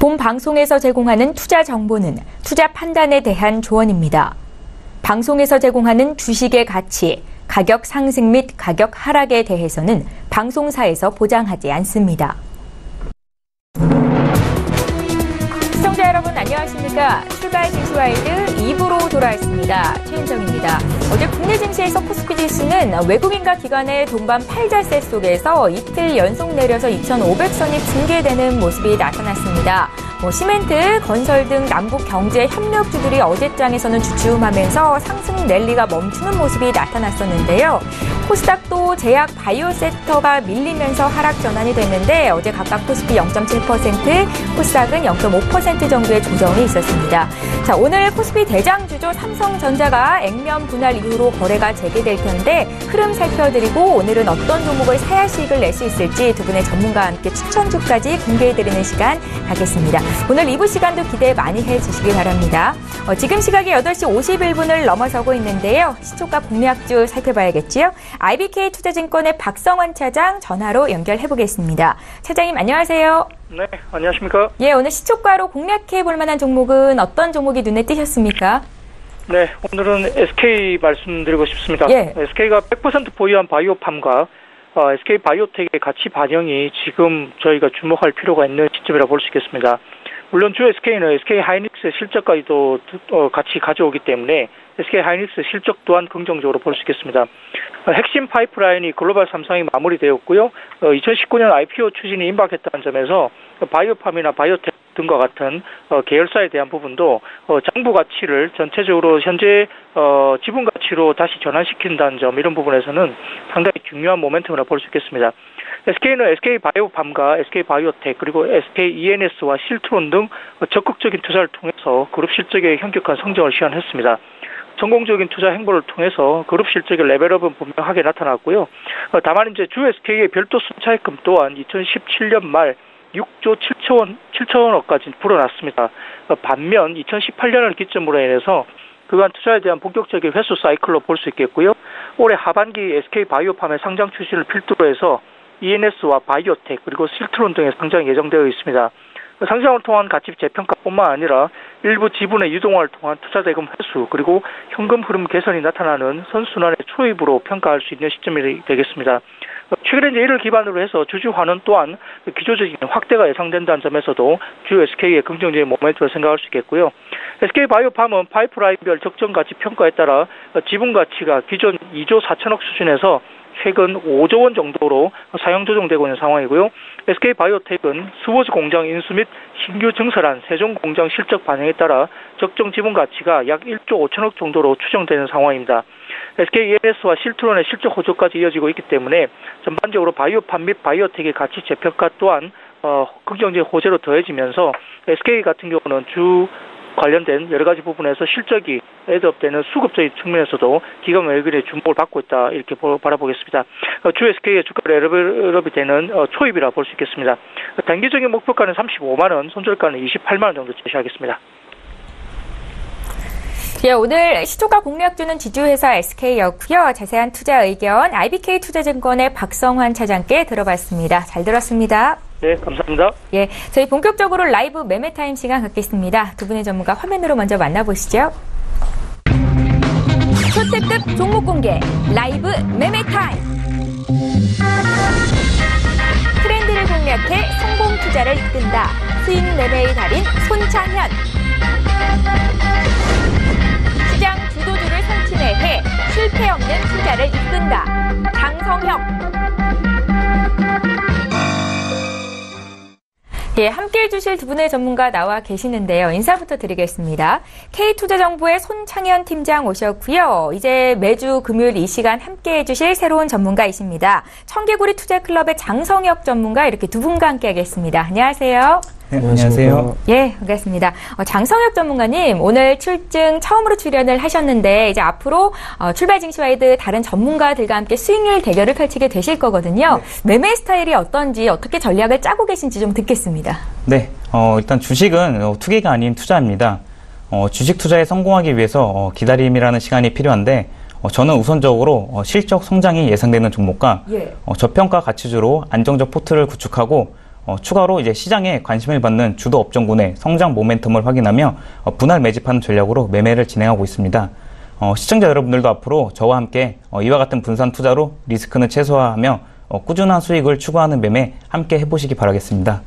본 방송에서 제공하는 투자 정보는 투자 판단에 대한 조언입니다. 방송에서 제공하는 주식의 가치, 가격 상승 및 가격 하락에 대해서는 방송사에서 보장하지 않습니다. 시청자 여러분 안녕하십니까? 출발 증시와일드 2부로 돌아왔습니다. 최인정입니다. 어제 국내 증시에서 코스피 지수는 외국인과 기관의 동반 팔자세 속에서 이틀 연속 내려서 2,500선이 붕괴되는 모습이 나타났습니다. 시멘트, 건설 등 남북 경제 협력주들이 어제장에서는 주춤하면서 상승 랠리가 멈추는 모습이 나타났었는데요. 코스닥도 제약 바이오 섹터가 밀리면서 하락 전환이 됐는데 어제 각각 코스피 0.7%, 코스닥은 0.5% 정도의 조정이 있었습니다. 자, 오늘 코스피 대장주죠. 삼성전자가 액면 분할 이후로 거래가 재개될 텐데 흐름 살펴드리고 오늘은 어떤 종목을 사야 수익을 낼 수 있을지 두 분의 전문가와 함께 추천주까지 공개해드리는 시간 갖겠습니다. 오늘 2부 시간도 기대 많이 해주시기 바랍니다. 지금 시각이 8시 51분을 넘어서고 있는데요. 시초가 공략주 살펴봐야겠지요. IBK 투자증권의 박성환 차장 전화로 연결해보겠습니다. 차장님 안녕하세요. 네, 안녕하십니까? 예, 오늘 시초가로 공략해볼 만한 종목은 어떤 종목이 눈에 띄셨습니까? 네, 오늘은 SK 말씀드리고 싶습니다. 예. SK가 100% 보유한 바이오팜과 SK 바이오텍의 가치 반영이 지금 저희가 주목할 필요가 있는 시점이라 볼 수 있겠습니다. 물론 주 SK는 SK 하이닉스의 실적까지도 같이 가져오기 때문에 SK 하이닉스 실적 또한 긍정적으로 볼 수 있겠습니다. 핵심 파이프라인이 글로벌 3상이 마무리되었고요. 2019년 IPO 추진이 임박했다는 점에서 바이오팜이나 바이오텍 등과 같은 계열사에 대한 부분도 장부 가치를 전체적으로 현재 지분 가치로 다시 전환시킨다는 점, 이런 부분에서는 상당히 중요한 모멘텀이라 볼 수 있겠습니다. SK는 SK 바이오팜과 SK 바이오텍 그리고 SK ENS와 실트론 등 적극적인 투자를 통해서 그룹 실적의 현격한 성장을 시현했습니다. 성공적인 투자 행보를 통해서 그룹 실적의 레벨업은 분명하게 나타났고요. 다만 이제 주 SK의 별도 순차익금 또한 2017년 말 6조 7천원까지 불어났습니다. 반면 2018년을 기점으로 인해서 그간 투자에 대한 본격적인 회수 사이클로 볼 수 있겠고요. 올해 하반기 SK 바이오팜의 상장 추진을 필두로 해서 ENS와 바이오텍 그리고 실트론 등의 상장이 예정되어 있습니다. 상장을 통한 가치 재평가뿐만 아니라 일부 지분의 유동화를 통한 투자 대금 회수 그리고 현금 흐름 개선이 나타나는 선순환의 초입으로 평가할 수 있는 시점이 되겠습니다. 최근에 이를 기반으로 해서 주주환원 또한 기조적인 확대가 예상된다는 점에서도 주 SK의 긍정적인 모멘트를 생각할 수 있겠고요. SK 바이오팜은 파이프라인별 적정 가치 평가에 따라 지분 가치가 기존 2조 4천억 수준에서 최근 5조 원 정도로 사용 조정되고 있는 상황이고요. SK 바이오텍은 스워즈 공장 인수 및 신규 증설한 세종 공장 실적 반영에 따라 적정 지분 가치가 약 1조 5천억 정도로 추정되는 상황입니다. SK ENS와 실트론의 실적 호조까지 이어지고 있기 때문에 전반적으로 바이오팜 및 바이오텍의 가치 재평가 또한 긍정적인 호재로 더해지면서 SK 같은 경우는 주 관련된 여러 가지 부분에서 실적이 애드업되는 수급적인 측면에서도 기관 외국인의 주목을 받고 있다, 이렇게 바라보겠습니다. 주 SK의 주가 레벨업이 되는 초입이라 볼 수 있겠습니다. 단기적인 목표가는 35만 원, 손절가는 28만 원 정도 제시하겠습니다. 예, 오늘 시초가 공략주는 지주회사 SK였고요. 자세한 투자 의견 IBK 투자증권의 박성환 차장께 들어봤습니다. 잘 들었습니다. 네, 감사합니다. 예, 저희 본격적으로 라이브 매매 타임 시간 갖겠습니다. 두 분의 전문가 화면으로 먼저 만나보시죠. 초특급 종목 공개 라이브 매매 타임. 트렌드를 공략해 성공 투자를 이끈다. 수익 매매의 달인 손창현. 시장 주도주를 성취해 실패 없는 투자를 이끈다. 장성혁. 예, 함께 해주실 두 분의 전문가 나와 계시는데요. 인사부터 드리겠습니다. K투자정보의 손창현 팀장 오셨고요. 이제 매주 금요일 이 시간 함께 해주실 새로운 전문가이십니다. 청개구리 투자클럽의 장성혁 전문가, 이렇게 두 분과 함께 하겠습니다. 안녕하세요. 네, 안녕하세요. 예, 반갑습니다. 장성혁 전문가님, 오늘 출증 처음으로 출연을 하셨는데 이제 앞으로 출발 증시와이드 다른 전문가들과 함께 수익률 대결을 펼치게 되실 거거든요. 네. 매매 스타일이 어떤지, 어떻게 전략을 짜고 계신지 좀 듣겠습니다. 네, 일단 주식은 투기가 아닌 투자입니다. 주식 투자에 성공하기 위해서 기다림이라는 시간이 필요한데 저는 우선적으로 실적 성장이 예상되는 종목과 저평가 가치주로 안정적 포트를 구축하고 추가로 이제 시장에 관심을 받는 주도 업종군의 성장 모멘텀을 확인하며 분할 매집하는 전략으로 매매를 진행하고 있습니다. 시청자 여러분들도 앞으로 저와 함께 이와 같은 분산 투자로 리스크는 최소화하며 꾸준한 수익을 추구하는 매매 함께 해보시기 바라겠습니다.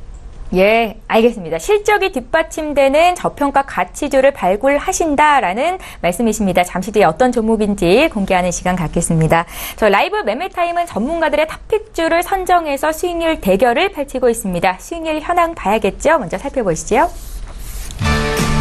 예, 알겠습니다. 실적이 뒷받침되는 저평가 가치주를 발굴하신다라는 말씀이십니다. 잠시 뒤에 어떤 종목인지 공개하는 시간 갖겠습니다. 저 라이브 매매타임은 전문가들의 탑픽주를 선정해서 수익률 대결을 펼치고 있습니다. 수익률 현황 봐야겠죠? 먼저 살펴보시죠.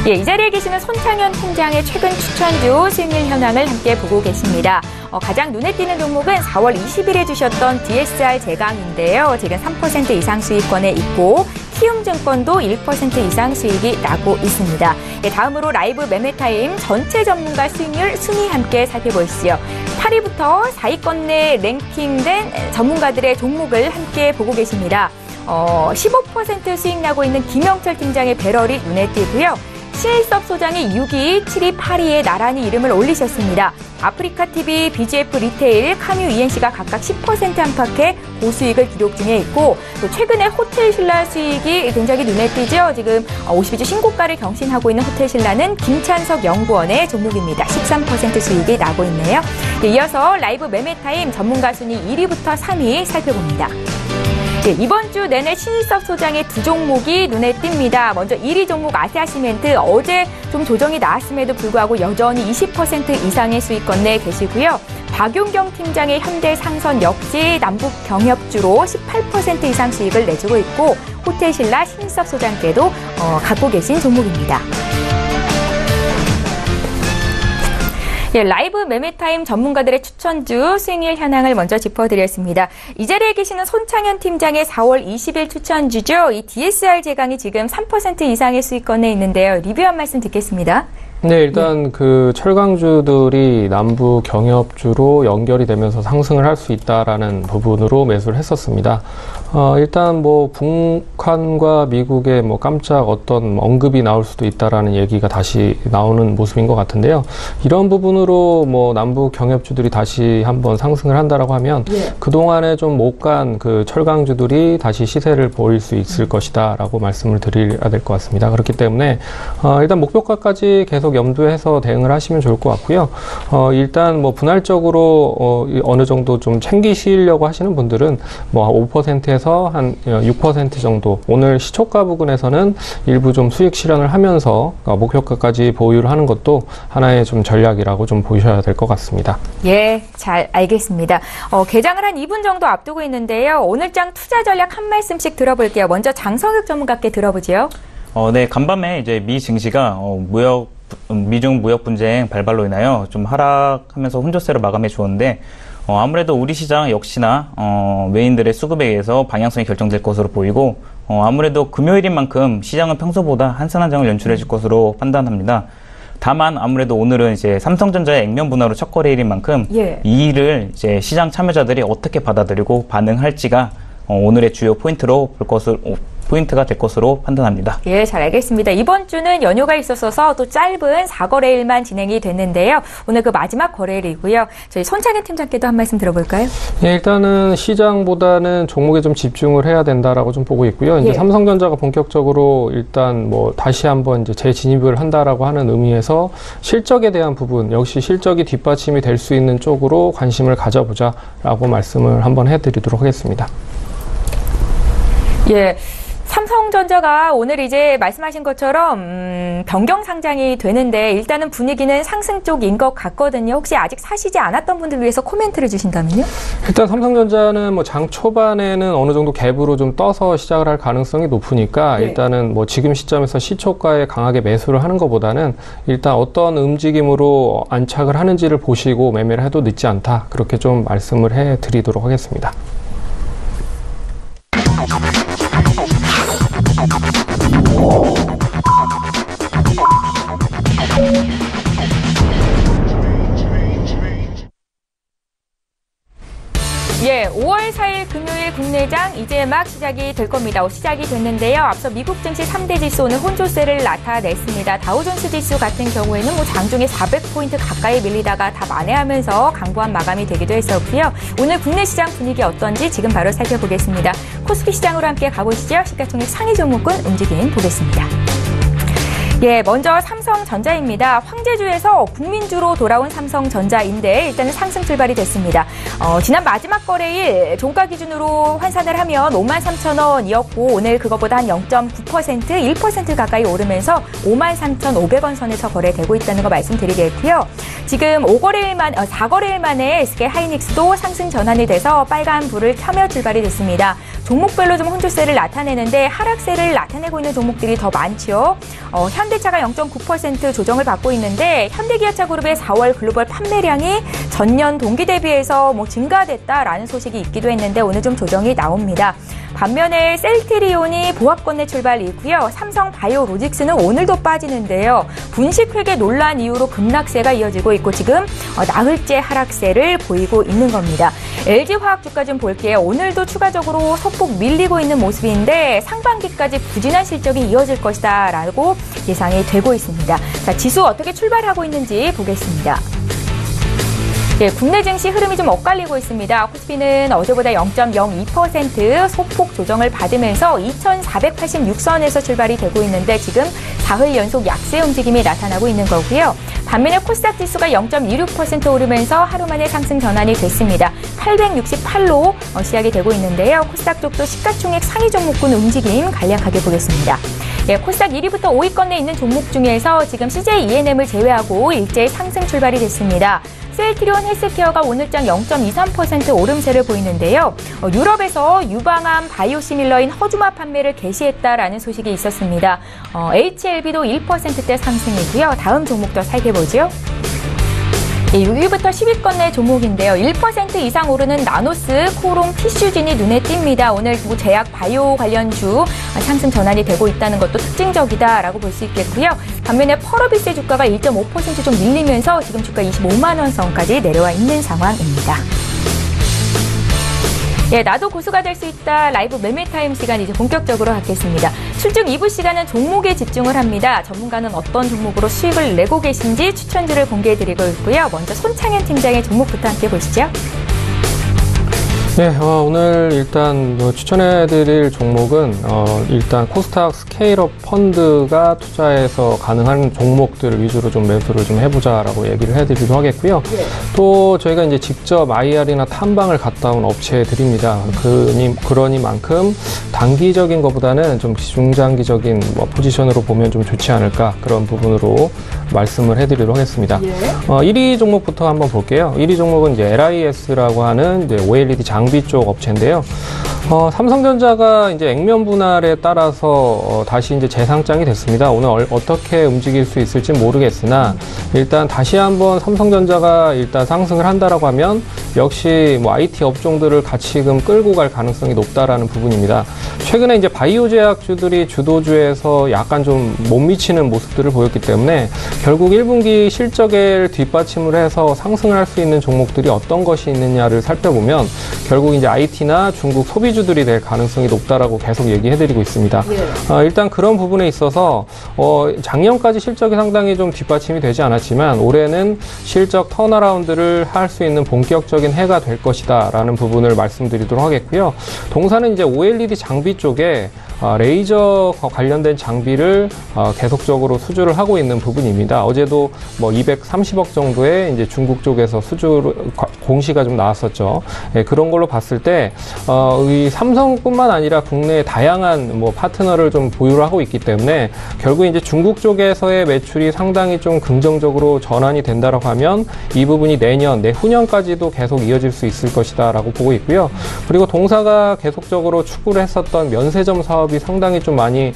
예, 이 자리에 계시는 손창현 팀장의 최근 추천주 수익률 현황을 함께 보고 계십니다. 가장 눈에 띄는 종목은 4월 20일에 주셨던 DSR 제강인데요. 지금 3% 이상 수익권에 있고 키움증권도 1% 이상 수익이 나고 있습니다. 예, 다음으로 라이브 매매타임 전체 전문가 수익률 순위 함께 살펴보시죠. 8위부터 4위권 내 랭킹된 전문가들의 종목을 함께 보고 계십니다. 15% 수익 나고 있는 김영철 팀장의 배럴이 눈에 띄고요. 신일섭 소장이 6위, 7위, 8위에 나란히 이름을 올리셨습니다. 아프리카TV, BGF 리테일, 카뮤 ENC가 각각 10% 안팎의 고수익을 기록 중에 있고 또 최근에 호텔신라 수익이 굉장히 눈에 띄죠. 지금 52주 신고가를 경신하고 있는 호텔신라는 김찬석 연구원의 종목입니다. 13% 수익이 나고 있네요. 네, 이어서 라이브 매매타임 전문가 순위 1위부터 3위 살펴봅니다. 네, 이번 주 내내 신일섭 소장의 두 종목이 눈에 띕니다. 먼저 1위 종목 아세아시멘트 어제 좀 조정이 나왔음에도 불구하고 여전히 20% 이상의 수익권 내에 계시고요. 박용경 팀장의 현대상선 역시 남북경협주로 18% 이상 수익을 내주고 있고 호텔신라 신일섭 소장께도 갖고 계신 종목입니다. 예, 라이브 매매타임 전문가들의 추천주 수익률 현황을 먼저 짚어드렸습니다. 이 자리에 계시는 손창현 팀장의 4월 20일 추천주죠. 이 DSR 제강이 지금 3% 이상의 수익권에 있는데요. 리뷰 한 말씀 듣겠습니다. 네, 일단 그 철강주들이 남부 경협주로 연결이 되면서 상승을 할 수 있다라는 부분으로 매수를 했었습니다. 일단 뭐 북한과 미국의 뭐 깜짝 어떤 언급이 나올 수도 있다라는 얘기가 다시 나오는 모습인 것 같은데요. 이런 부분으로 뭐 남부 경협주들이 다시 한번 상승을 한다라고 하면 그동안에 좀 못 간 그 철강주들이 다시 시세를 보일 수 있을 것이다라고 말씀을 드려야 될 것 같습니다. 그렇기 때문에 일단 목표가까지 계속 염두해서 대응을 하시면 좋을 것 같고요. 일단 뭐 분할적으로 어느 정도 좀 챙기시려고 하시는 분들은 뭐 5%에서 한 6% 정도 오늘 시초가 부근에서는 일부 좀 수익 실현을 하면서 목표가까지 보유를 하는 것도 하나의 좀 전략이라고 좀 보셔야 될 것 같습니다. 예, 잘 알겠습니다. 개장을 한 2분 정도 앞두고 있는데요. 오늘장 투자 전략 한 말씀씩 들어볼게요. 먼저 장성혁 전문가께 들어보죠. 네, 간밤에 이제 미 증시가 미중 무역 분쟁 발발로 인하여 좀 하락하면서 혼조세로 마감해 주었는데 아무래도 우리 시장 역시나 외인들의 수급에 의해서 방향성이 결정될 것으로 보이고 아무래도 금요일인 만큼 시장은 평소보다 한산한 장을 연출해 줄 것으로 판단합니다. 다만 아무래도 오늘은 이제 삼성전자의 액면 분할로 첫 거래일인 만큼 이 일을 이제 시장 참여자들이 어떻게 받아들이고 반응할지가 오늘의 주요 포인트가 될 것으로 판단합니다. 예, 잘 알겠습니다. 이번 주는 연휴가 있었어서 또 짧은 4거래일만 진행이 됐는데요. 오늘 그 마지막 거래일이고요. 저희 손창현 팀장께도 한 말씀 들어볼까요? 예, 일단은 시장보다는 종목에 좀 집중을 해야 된다라고 좀 보고 있고요. 이제 삼성전자가 본격적으로 일단 뭐 다시 한번 이제 재진입을 한다라고 하는 의미에서 실적에 대한 부분, 역시 실적이 뒷받침이 될 수 있는 쪽으로 관심을 가져보자라고 말씀을 한번 해드리도록 하겠습니다. 예. 삼성전자가 오늘 이제 말씀하신 것처럼 변경 상장이 되는데 일단은 분위기는 상승 쪽인 것 같거든요. 혹시 아직 사시지 않았던 분들 위해서 코멘트를 주신다면요? 일단 삼성전자는 뭐 장 초반에는 어느 정도 갭으로 좀 떠서 시작을 할 가능성이 높으니까 일단은 뭐 지금 시점에서 시초가에 강하게 매수를 하는 것보다는 일단 어떤 움직임으로 안착을 하는지를 보시고 매매를 해도 늦지 않다. 그렇게 좀 말씀을 해드리도록 하겠습니다. 예, 5월 4일 금요일 국내장 이제 막 시작이 될 겁니다. 시작이 됐는데요. 앞서 미국 증시 3대 지수 오늘 혼조세를 나타냈습니다. 다우존스 지수 같은 경우에는 뭐 장중에 400포인트 가까이 밀리다가 다 만회하면서 강보한 마감이 되기도 했었고요. 오늘 국내 시장 분위기 어떤지 지금 바로 살펴보겠습니다. 코스피 시장으로 함께 가보시죠. 시가총액 상위 종목군 움직임 보겠습니다. 예, 먼저 삼성전자입니다. 황제주에서 국민주로 돌아온 삼성전자인데 일단은 상승 출발이 됐습니다. 지난 마지막 거래일 종가 기준으로 환산을 하면 53,000원이었고 오늘 그것보다 한 0.9%, 1% 가까이 오르면서 53,500원 선에서 거래되고 있다는 거 말씀드리겠고요. 지금 4거래일 만에 SK 하이닉스도 상승 전환이 돼서 빨간 불을 켜며 출발이 됐습니다. 종목별로 좀 혼조세를 나타내는데 하락세를 나타내고 있는 종목들이 더 많죠. 현대차가 0.9% 조정을 받고 있는데 현대기아차 그룹의 4월 글로벌 판매량이 전년 동기 대비해서 증가됐다라는 소식이 있기도 했는데 오늘 좀 조정이 나옵니다. 반면에 셀트리온이 보합권내 출발이고요. 삼성바이오로직스는 오늘도 빠지는데요. 분식회계 논란 이후로 급락세가 이어지고 있고 지금 나흘째 하락세를 보이고 있는 겁니다. LG화학 주가 좀 볼게요. 오늘도 추가적으로 소폭 밀리고 있는 모습인데 상반기까지 부진한 실적이 이어질 것이다 라고 예상이 되고 있습니다. 자, 지수 어떻게 출발하고 있는지 보겠습니다. 예, 국내 증시 흐름이 좀 엇갈리고 있습니다. 코스피는 어제보다 0.02% 소폭 조정을 받으면서 2,486선에서 출발이 되고 있는데 지금 사흘 연속 약세 움직임이 나타나고 있는 거고요. 반면에 코스닥 지수가 0.26% 오르면서 하루 만에 상승 전환이 됐습니다. 868로 시작이 되고 있는데요. 코스닥 쪽도 시가총액 상위 종목군 움직임 간략하게 보겠습니다. 예, 코스닥 1위부터 5위권에 있는 종목 중에서 지금 CJ E&M을 제외하고 일제히 상승 출발이 됐습니다. 셀트리온 헬스케어가 오늘장 0.23% 오름세를 보이는데요. 유럽에서 유방암 바이오시밀러인 허주마 판매를 개시했다라는 소식이 있었습니다. HLB도 1%대 상승이고요. 다음 종목도 살펴보죠. 6위부터 10위권 내 종목인데요. 1% 이상 오르는 나노스, 코롱, 티슈진이 눈에 띕니다. 오늘 제약 바이오 관련주 상승 전환이 되고 있다는 것도 특징적이다라고 볼 수 있겠고요. 반면에 펄어비스의 주가가 1.5% 좀 밀리면서 지금 주가 25만 원 선까지 내려와 있는 상황입니다. 예, 나도 고수가 될 수 있다. 라이브 매매타임 시간 이제 본격적으로 갖겠습니다. 출중 2부 시간은 종목에 집중을 합니다. 전문가는 어떤 종목으로 수익을 내고 계신지 추천주를 공개해드리고 있고요. 먼저 손창현 팀장의 종목부터 함께 보시죠. 네, 오늘 일단 추천해드릴 종목은 일단 코스닥 스케일업 펀드가 투자해서 가능한 종목들 위주로 좀 매수를 좀 해보자라고 얘기를 해드리기도 하겠고요. 네. 또 저희가 이제 직접 IR이나 탐방을 갔다 온 업체들입니다. 그러니만큼 단기적인 것보다는 좀 중장기적인 포지션으로 보면 좀 좋지 않을까 그런 부분으로 말씀을 해드리도록 하겠습니다. 예. 1위 종목부터 한번 볼게요. 1위 종목은 이제 LIS라고 하는 이제 OLED 장비 쪽 업체인데요. 삼성전자가 이제 액면 분할에 따라서 다시 이제 재상장이 됐습니다. 오늘 어떻게 움직일 수 있을지 모르겠으나 일단 다시 한번 삼성전자가 일단 상승을 한다라고 하면 역시 IT 업종들을 같이 끌고 갈 가능성이 높다라는 부분입니다. 최근에 이제 바이오 제약주들이 주도주에서 약간 좀 못 미치는 모습들을 보였기 때문에 결국 1분기 실적을 뒷받침을 해서 상승을 할 수 있는 종목들이 어떤 것이 있느냐를 살펴보면 결국 이제 IT나 중국 소비주들이 될 가능성이 높다라고 계속 얘기해드리고 있습니다. 예. 일단 그런 부분에 있어서 작년까지 실적이 상당히 좀 뒷받침이 되지 않았지만 올해는 실적 턴어라운드를 할 수 있는 본격적인 해가 될 것이다라는 부분을 말씀드리도록 하겠고요. 동사는 이제 OLED 장비 쪽에 레이저 관련된 장비를 계속적으로 수주를 하고 있는 부분입니다. 어제도 230억 정도의 이제 중국 쪽에서 수주 공시가 좀 나왔었죠. 예, 그런 걸로 봤을 때 이 삼성뿐만 아니라 국내의 다양한 파트너를 좀 보유를 하고 있기 때문에 결국 이제 중국 쪽에서의 매출이 상당히 좀 긍정적으로 전환이 된다라고 하면 이 부분이 내후년까지도 계속 이어질 수 있을 것이다라고 보고 있고요. 그리고 동사가 계속적으로 추구를 했었던 면세점 사업이 상당히 좀 많이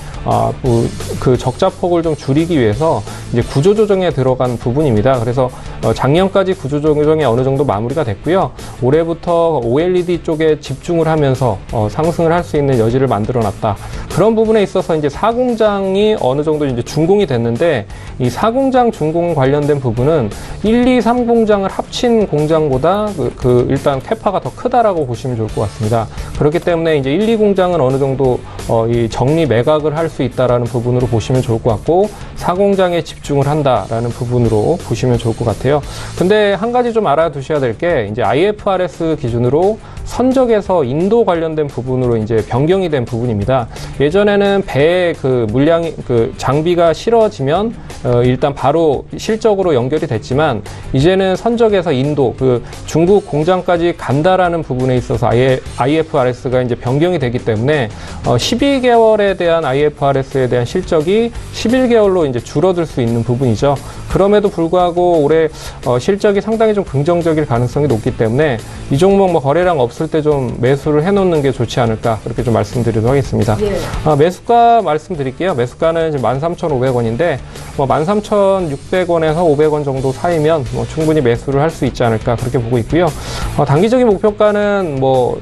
그 적자폭을 좀 줄이기 위해서 이제 구조조정에 들어간 부분입니다. 그래서 작년까지 구조조정이 어느 정도 마무리가 됐고요. 올해부터 OLED 쪽에 집중을 하면서 상승을 할 수 있는 여지를 만들어놨다. 그런 부분에 있어서 이제 4공장이 어느 정도 이제 준공이 됐는데 이 4공장 준공 관련된 부분은 1, 2, 3공장을 합친 공장보다 일단 캐파가 더 크다라고 보시면 좋을 것 같습니다. 그렇기 때문에 이제 1, 2공장은 어느 정도 이 정리 매각을 할 수 있다라는 부분으로 보시면 좋을 것 같고 4공장에 집중을 한다라는 부분으로 보시면 좋을 것 같아요. 있고요. 근데 한 가지 좀 알아두셔야 될 게 이제 IFRS 기준으로 선적에서 인도 관련된 부분으로 이제 변경이 된 부분입니다. 예전에는 배의 그 물량이 그 장비가 실어지면 일단 바로 실적으로 연결이 됐지만 이제는 선적에서 인도 그 중국 공장까지 간다라는 부분에 있어서 IFRS가 이제 변경이 되기 때문에 12개월에 대한 IFRS에 대한 실적이 11개월로 이제 줄어들 수 있는 부분이죠. 그럼에도 불구하고 올해 실적이 상당히 좀 긍정적일 가능성이 높기 때문에 이 종목 뭐 거래량 없을 때 좀 매수를 해놓는 게 좋지 않을까 그렇게 좀 말씀드리도록 하겠습니다. 예. 매수가 말씀드릴게요. 매수가는 이제 13,500원인데 뭐 13,600원에서 500원 정도 사이면 뭐 충분히 매수를 할 수 있지 않을까 그렇게 보고 있고요. 단기적인 목표가는 뭐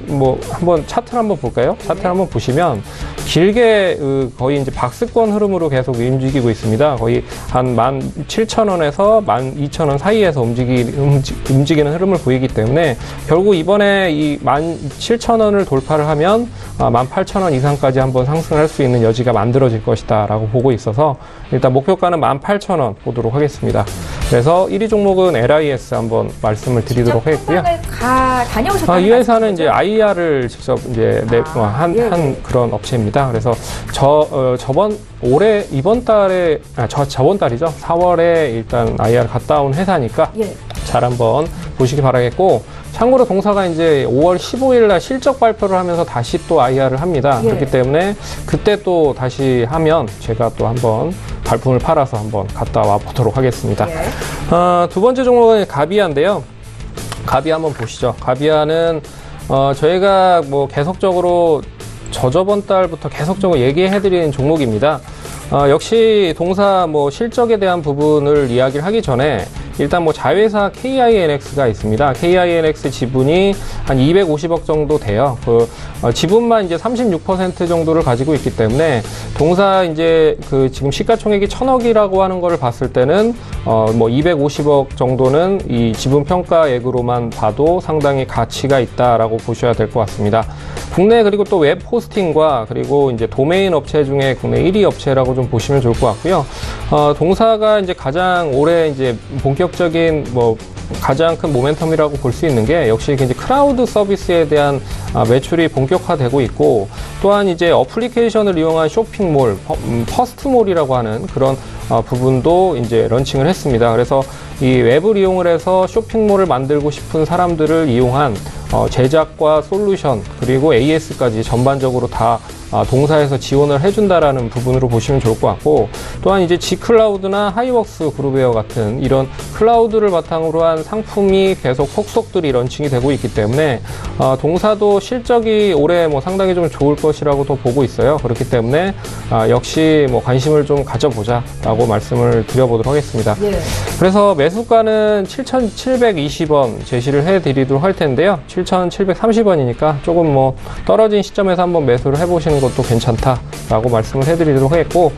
한번 차트를 한번 볼까요? 차트를 한번 보시면 길게 거의 이제 박스권 흐름으로 계속 움직이고 있습니다. 거의 한 17,000원에서 12,000원 사이에서 움직이는 흐름을 보이기 때문에 결국 이번에 이 17,000원을 돌파를 하면 18,000원 이상까지 한번 상승할 수 있는 여지가 만들어질 것이다 라고 보고 있어서 일단 목표가는 18,000원 보도록 하겠습니다. 그래서 1위 종목은 LIS 한번 말씀을 드리도록 하겠고요. 다녀오셨다는 이 회사는 이제 IR을 직접 이제 한 그런 업체입니다. 그래서 이번 달에 저번 달이죠. 4월에 일단 IR 갔다 온 회사니까 잘 한번 보시기 바라겠고, 참고로 동사가 이제 5월 15일 날 실적 발표를 하면서 다시 또 IR을 합니다. 그렇기 때문에 그때 또 다시 하면 제가 또 한번 발품을 팔아서 한번 갔다 와 보도록 하겠습니다. 두 번째 종목은 가비아인데요. 가비아 한번 보시죠. 가비아는 저희가 뭐 계속적으로 저번 달부터 계속적으로 얘기해드리는 종목입니다. 역시 동사 뭐 실적에 대한 부분을 이야기를 하기 전에 일단 뭐 자회사 KINX가 있습니다. KINX 지분이 한 250억 정도 돼요. 지분만 이제 36% 정도를 가지고 있기 때문에 동사 이제 지금 시가총액이 1,000억이라고 하는 거를 봤을 때는 뭐 250억 정도는 이 지분 평가액으로만 봐도 상당히 가치가 있다라고 보셔야 될 것 같습니다. 국내 그리고 또 웹 호스팅과 그리고 이제 도메인 업체 중에 국내 1위 업체라고 좀 보시면 좋을 것 같고요. 동사가 이제 가장 올해 이제 본격적인 뭐 가장 큰 모멘텀이라고 볼 수 있는 게 역시 이제 클라우드 서비스에 대한 매출이 본격화되고 있고, 또한 이제 어플리케이션을 이용한 쇼핑몰, 퍼스트몰이라고 하는 그런 부분도 이제 런칭을 했습니다. 그래서 이 웹을 이용을 해서 쇼핑몰을 만들고 싶은 사람들을 이용한 제작과 솔루션 그리고 AS까지 전반적으로 다 동사에서 지원을 해준다라는 부분으로 보시면 좋을 것 같고, 또한 이제 G클라우드나 하이웍스 그룹웨어 같은 이런 클라우드를 바탕으로 한 상품이 계속 속속들이 런칭이 되고 있기 때문에 동사도 실적이 올해 뭐 상당히 좀 좋을 것이라고 또 보고 있어요. 그렇기 때문에 역시 뭐 관심을 좀 가져보자라고 말씀을 드려보도록 하겠습니다. 그래서 매수가는 7,720원 제시를 해드리도록 할 텐데요. 7,730원이니까 조금 뭐 떨어진 시점에서 한번 매수를 해보시는 것도 괜찮다라고 말씀을 해드리도록 하겠고,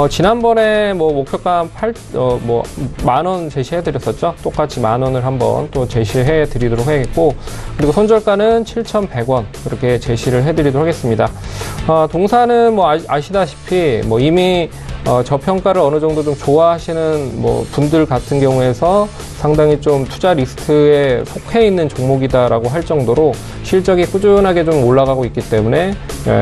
지난번에 뭐 목표가 10,000원 제시해드렸었죠. 똑같이 10,000원을 한번 또 제시해드리도록 하겠고, 그리고 손절가는 7,100원 그렇게 제시를 해드리도록 하겠습니다. 동사는 뭐 아시다시피 뭐 이미 저평가를 어느 정도 좀 좋아하시는 뭐 분들 같은 경우에서 상당히 좀 투자 리스트에 속해 있는 종목이다라고 할 정도로 실적이 꾸준하게 좀 올라가고 있기 때문에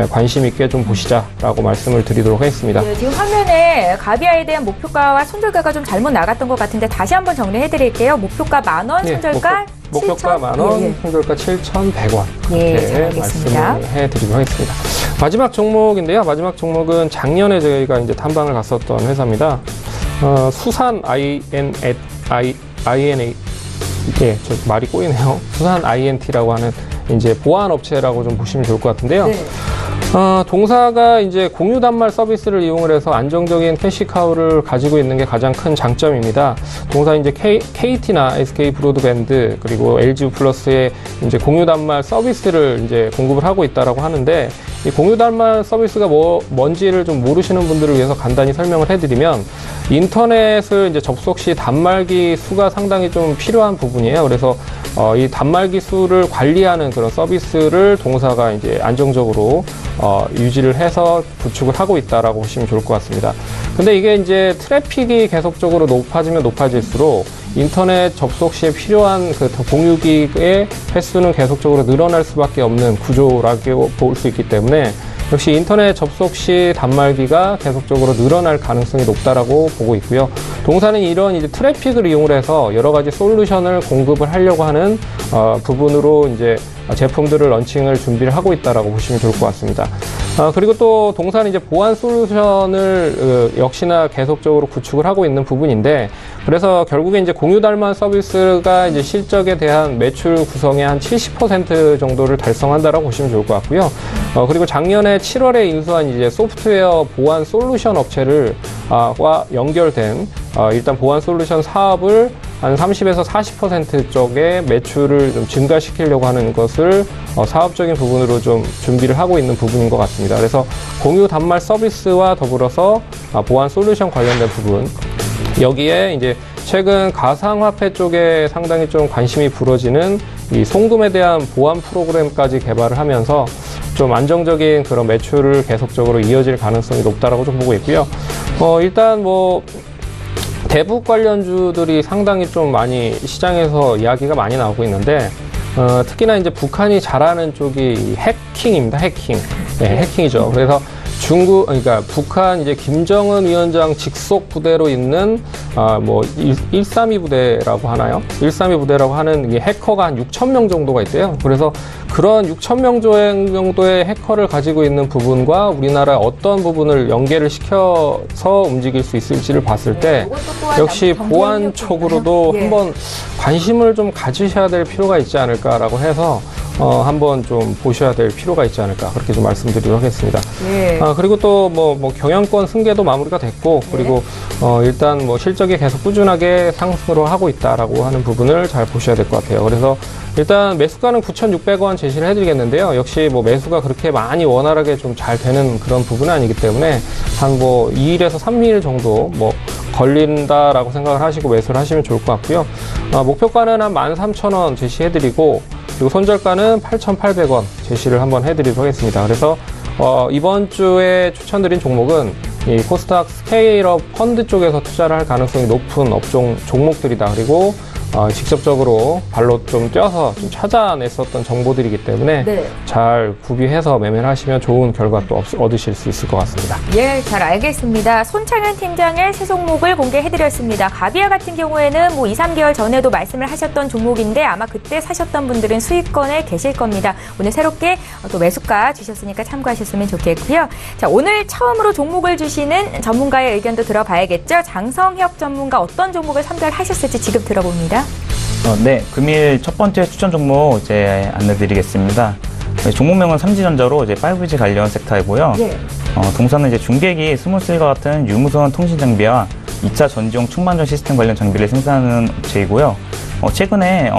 관심 있게 좀 보시자라고 말씀을 드리도록 하겠습니다. 지금 화면에 가비아에 대한 목표가와 손절가가 좀 잘못 나갔던 것 같은데 다시 한번 정리해 드릴게요. 목표가 10,000원, 손절가 목표가 10,000원, 손절가 7,100원 이렇게 말씀을 해드리도록 하겠습니다. 마지막 종목인데요. 마지막 종목은 작년에 저희가 이제 탐방을 갔었던 회사입니다. 수산 저 말이 꼬이네요. 수산 INT라고 하는 이제 보안 업체라고 좀 보시면 좋을 것 같은데요. 동사가 이제 공유 단말 서비스를 이용을 해서 안정적인 캐시카우를 가지고 있는 게 가장 큰 장점입니다. 동사 이제 KT나 SK 브로드밴드 그리고 LG 플러스의 이제 공유 단말 서비스를 이제 공급을 하고 있다라고 하는데, 이 공유 단말 서비스가 뭔지를 좀 모르시는 분들을 위해서 간단히 설명을 해드리면, 인터넷을 이제 접속 시 단말기 수가 상당히 좀 필요한 부분이에요. 그래서 이 단말기 수를 관리하는 그런 서비스를 동사가 이제 안정적으로 유지를 해서 구축을 하고 있다라고 보시면 좋을 것 같습니다. 근데 이게 이제 트래픽이 계속적으로 높아지면 높아질수록 인터넷 접속 시에 필요한 그 공유기의 횟수는 계속적으로 늘어날 수밖에 없는 구조라고 볼 수 있기 때문에 역시 인터넷 접속 시 단말기가 계속적으로 늘어날 가능성이 높다라고 보고 있고요. 동사는 이런 이제 트래픽을 이용을 해서 여러 가지 솔루션을 공급을 하려고 하는 부분으로 이제 제품들을 런칭을 준비를 하고 있다라고 보시면 좋을 것 같습니다. 그리고 또 동사는 이제 보안 솔루션을 역시나 계속적으로 구축을 하고 있는 부분인데, 그래서 결국에 이제 공유 달만 서비스가 이제 실적에 대한 매출 구성의 한 70% 정도를 달성한다라고 보시면 좋을 것 같고요. 그리고 작년에 7월에 인수한 이제 소프트웨어 보안 솔루션 업체를 와 연결된 일단 보안 솔루션 사업을 한 30에서 40% 쪽의 매출을 좀 증가시키려고 하는 것을 사업적인 부분으로 좀 준비를 하고 있는 부분인 것 같습니다. 그래서 공유 단말 서비스와 더불어서 보안 솔루션 관련된 부분, 여기에 이제 최근 가상화폐 쪽에 상당히 좀 관심이 불어지는 이 송금에 대한 보안 프로그램까지 개발을 하면서 좀 안정적인 그런 매출을 계속적으로 이어질 가능성이 높다라고 좀 보고 있고요. 일단 뭐 대북 관련주들이 상당히 좀 많이 시장에서 이야기가 많이 나오고 있는데, 특히나 이제 북한이 잘하는 쪽이 해킹입니다. 해킹. 네, 해킹이죠. 그래서 그러니까 북한 이제 김정은 위원장 직속 부대로 있는, 132 부대라고 하나요? 132 부대라고 하는 이 해커가 한 6,000명 정도가 있대요. 그래서 그런 6,000명 정도의 해커를 가지고 있는 부분과 우리나라 어떤 부분을 연계를 시켜서 움직일 수 있을지를 봤을 때, 역시 보안 쪽으로도 한번 관심을 좀 가지셔야 될 필요가 있지 않을까라고 해서, 한번 좀 보셔야 될 필요가 있지 않을까, 그렇게 좀 말씀드리도록 하겠습니다. 그리고 또 경영권 승계도 마무리가 됐고, 그리고 일단 실적이 계속 꾸준하게 상승을 하고 있다라고 하는 부분을 잘 보셔야 될 것 같아요. 그래서 일단 매수가는 9,600원 제시를 해드리겠는데요. 역시 매수가 그렇게 많이 원활하게 좀 잘 되는 그런 부분은 아니기 때문에 한 2일에서 3일 정도 걸린다라고 생각을 하시고 매수를 하시면 좋을 것 같고요. 목표가는 한 13,000원 제시해드리고, 그리고 손절가는 8,800원 제시를 한번 해드리도록 하겠습니다. 그래서 이번 주에 추천드린 종목은 이 코스닥 스케일업 펀드 쪽에서 투자를 할 가능성이 높은 업종 종목들이다. 그리고 직접적으로 발로 좀 뛰어서 좀 찾아냈었던 정보들이기 때문에 잘 구비해서 매매를 하시면 좋은 결과 또 얻으실 수 있을 것 같습니다. 예, 잘 알겠습니다. 손창현 팀장의 새 종목을 공개해드렸습니다. 가비아 같은 경우에는 2, 3개월 전에도 말씀을 하셨던 종목인데 아마 그때 사셨던 분들은 수익권에 계실 겁니다. 오늘 새롭게 또 매수가 주셨으니까 참고하셨으면 좋겠고요. 자, 오늘 처음으로 종목을 주시는 전문가의 의견도 들어봐야겠죠. 장성혁 전문가 어떤 종목을 선별하셨을지 지금 들어봅니다. 네, 금일 첫 번째 추천 종목 이제 안내드리겠습니다. 종목명은 삼지전자로 이제 5G 관련 섹터이고요. 동사는 이제 중계기, 스몰셀과 같은 유무선 통신 장비와 2차 전지용 충만전 시스템 관련 장비를 생산하는 업체이고요. 최근에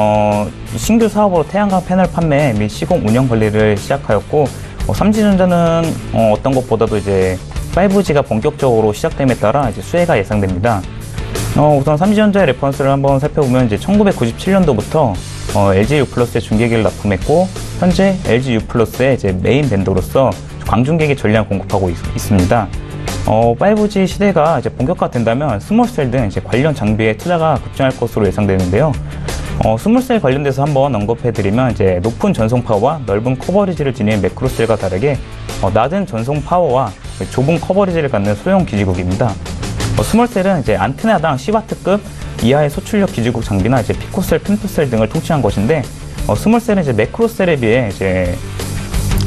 신규 사업으로 태양광 패널 판매 및 시공 운영 관리를 시작하였고, 삼지전자는 어떤 것보다도 이제 5G가 본격적으로 시작됨에 따라 이제 수혜가 예상됩니다. 우선 삼지전자의 레퍼런스를 한번 살펴보면 이제 1997년도부터 LG U+의 중계기를 납품했고, 현재 LG U+의 이제 메인 벤더로서 광중계기 전량 공급하고 있습니다. 5G 시대가 이제 본격화된다면 스몰셀 등 이제 관련 장비에 투자가 급증할 것으로 예상되는데요. 스몰셀 관련돼서 한번 언급해드리면 이제 높은 전송 파워와 넓은 커버리지를 지닌 매크로셀과 다르게 낮은 전송 파워와 좁은 커버리지를 갖는 소형 기지국입니다. 스몰셀은 이제 안테나당 10W급 이하의 소출력 기지국 장비나 이제 피코셀, 펜토셀 등을 통칭한 것인데, 스몰셀은 이제 매크로셀에 비해 이제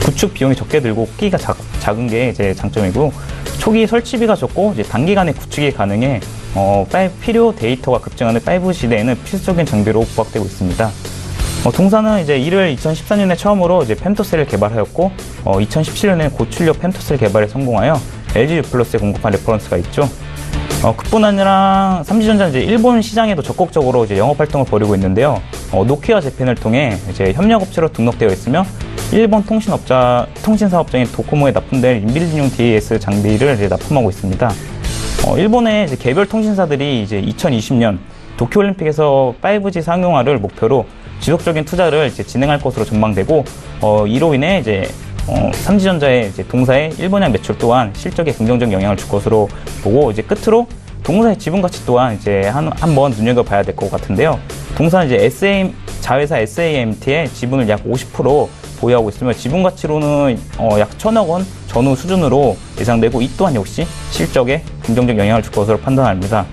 구축 비용이 적게 들고 크기가 작은 게 이제 장점이고, 초기 설치비가 적고 이제 단기간에 구축이 가능해 필요 데이터가 급증하는 5G 시대에는 필수적인 장비로 부각되고 있습니다. 동사는 이제 이를 2014년에 처음으로 이제 펜토셀을 개발하였고, 2017년에 고출력 펜토셀 개발에 성공하여 LG U+에 공급한 레퍼런스가 있죠. 그뿐 아니라 삼지전자는 이제 일본 시장에도 적극적으로 이제 영업 활동을 벌이고 있는데요. 노키아 재팬을 통해 이제 협력업체로 등록되어 있으며, 일본 통신사업자인 도코모에 납품된 인빌진용 DAS 장비를 이제 납품하고 있습니다. 일본의 이제 개별 통신사들이 이제 2020년 도쿄올림픽에서 5G 상용화를 목표로 지속적인 투자를 이제 진행할 것으로 전망되고, 이로 인해 이제 삼지전자의 이제 동사의 일본향 매출 또한 실적에 긍정적 영향을 줄 것으로 보고, 이제 끝으로 동사의 지분 가치 또한 이제 한번 눈여겨봐야 될 것 같은데요. 동사는 이제 자회사 SAMT의 지분을 약 50% 보유하고 있으며 지분 가치로는 약 1,000억 원 전후 수준으로 예상되고 이 또한 역시 실적에 긍정적 영향을 줄 것으로 판단합니다.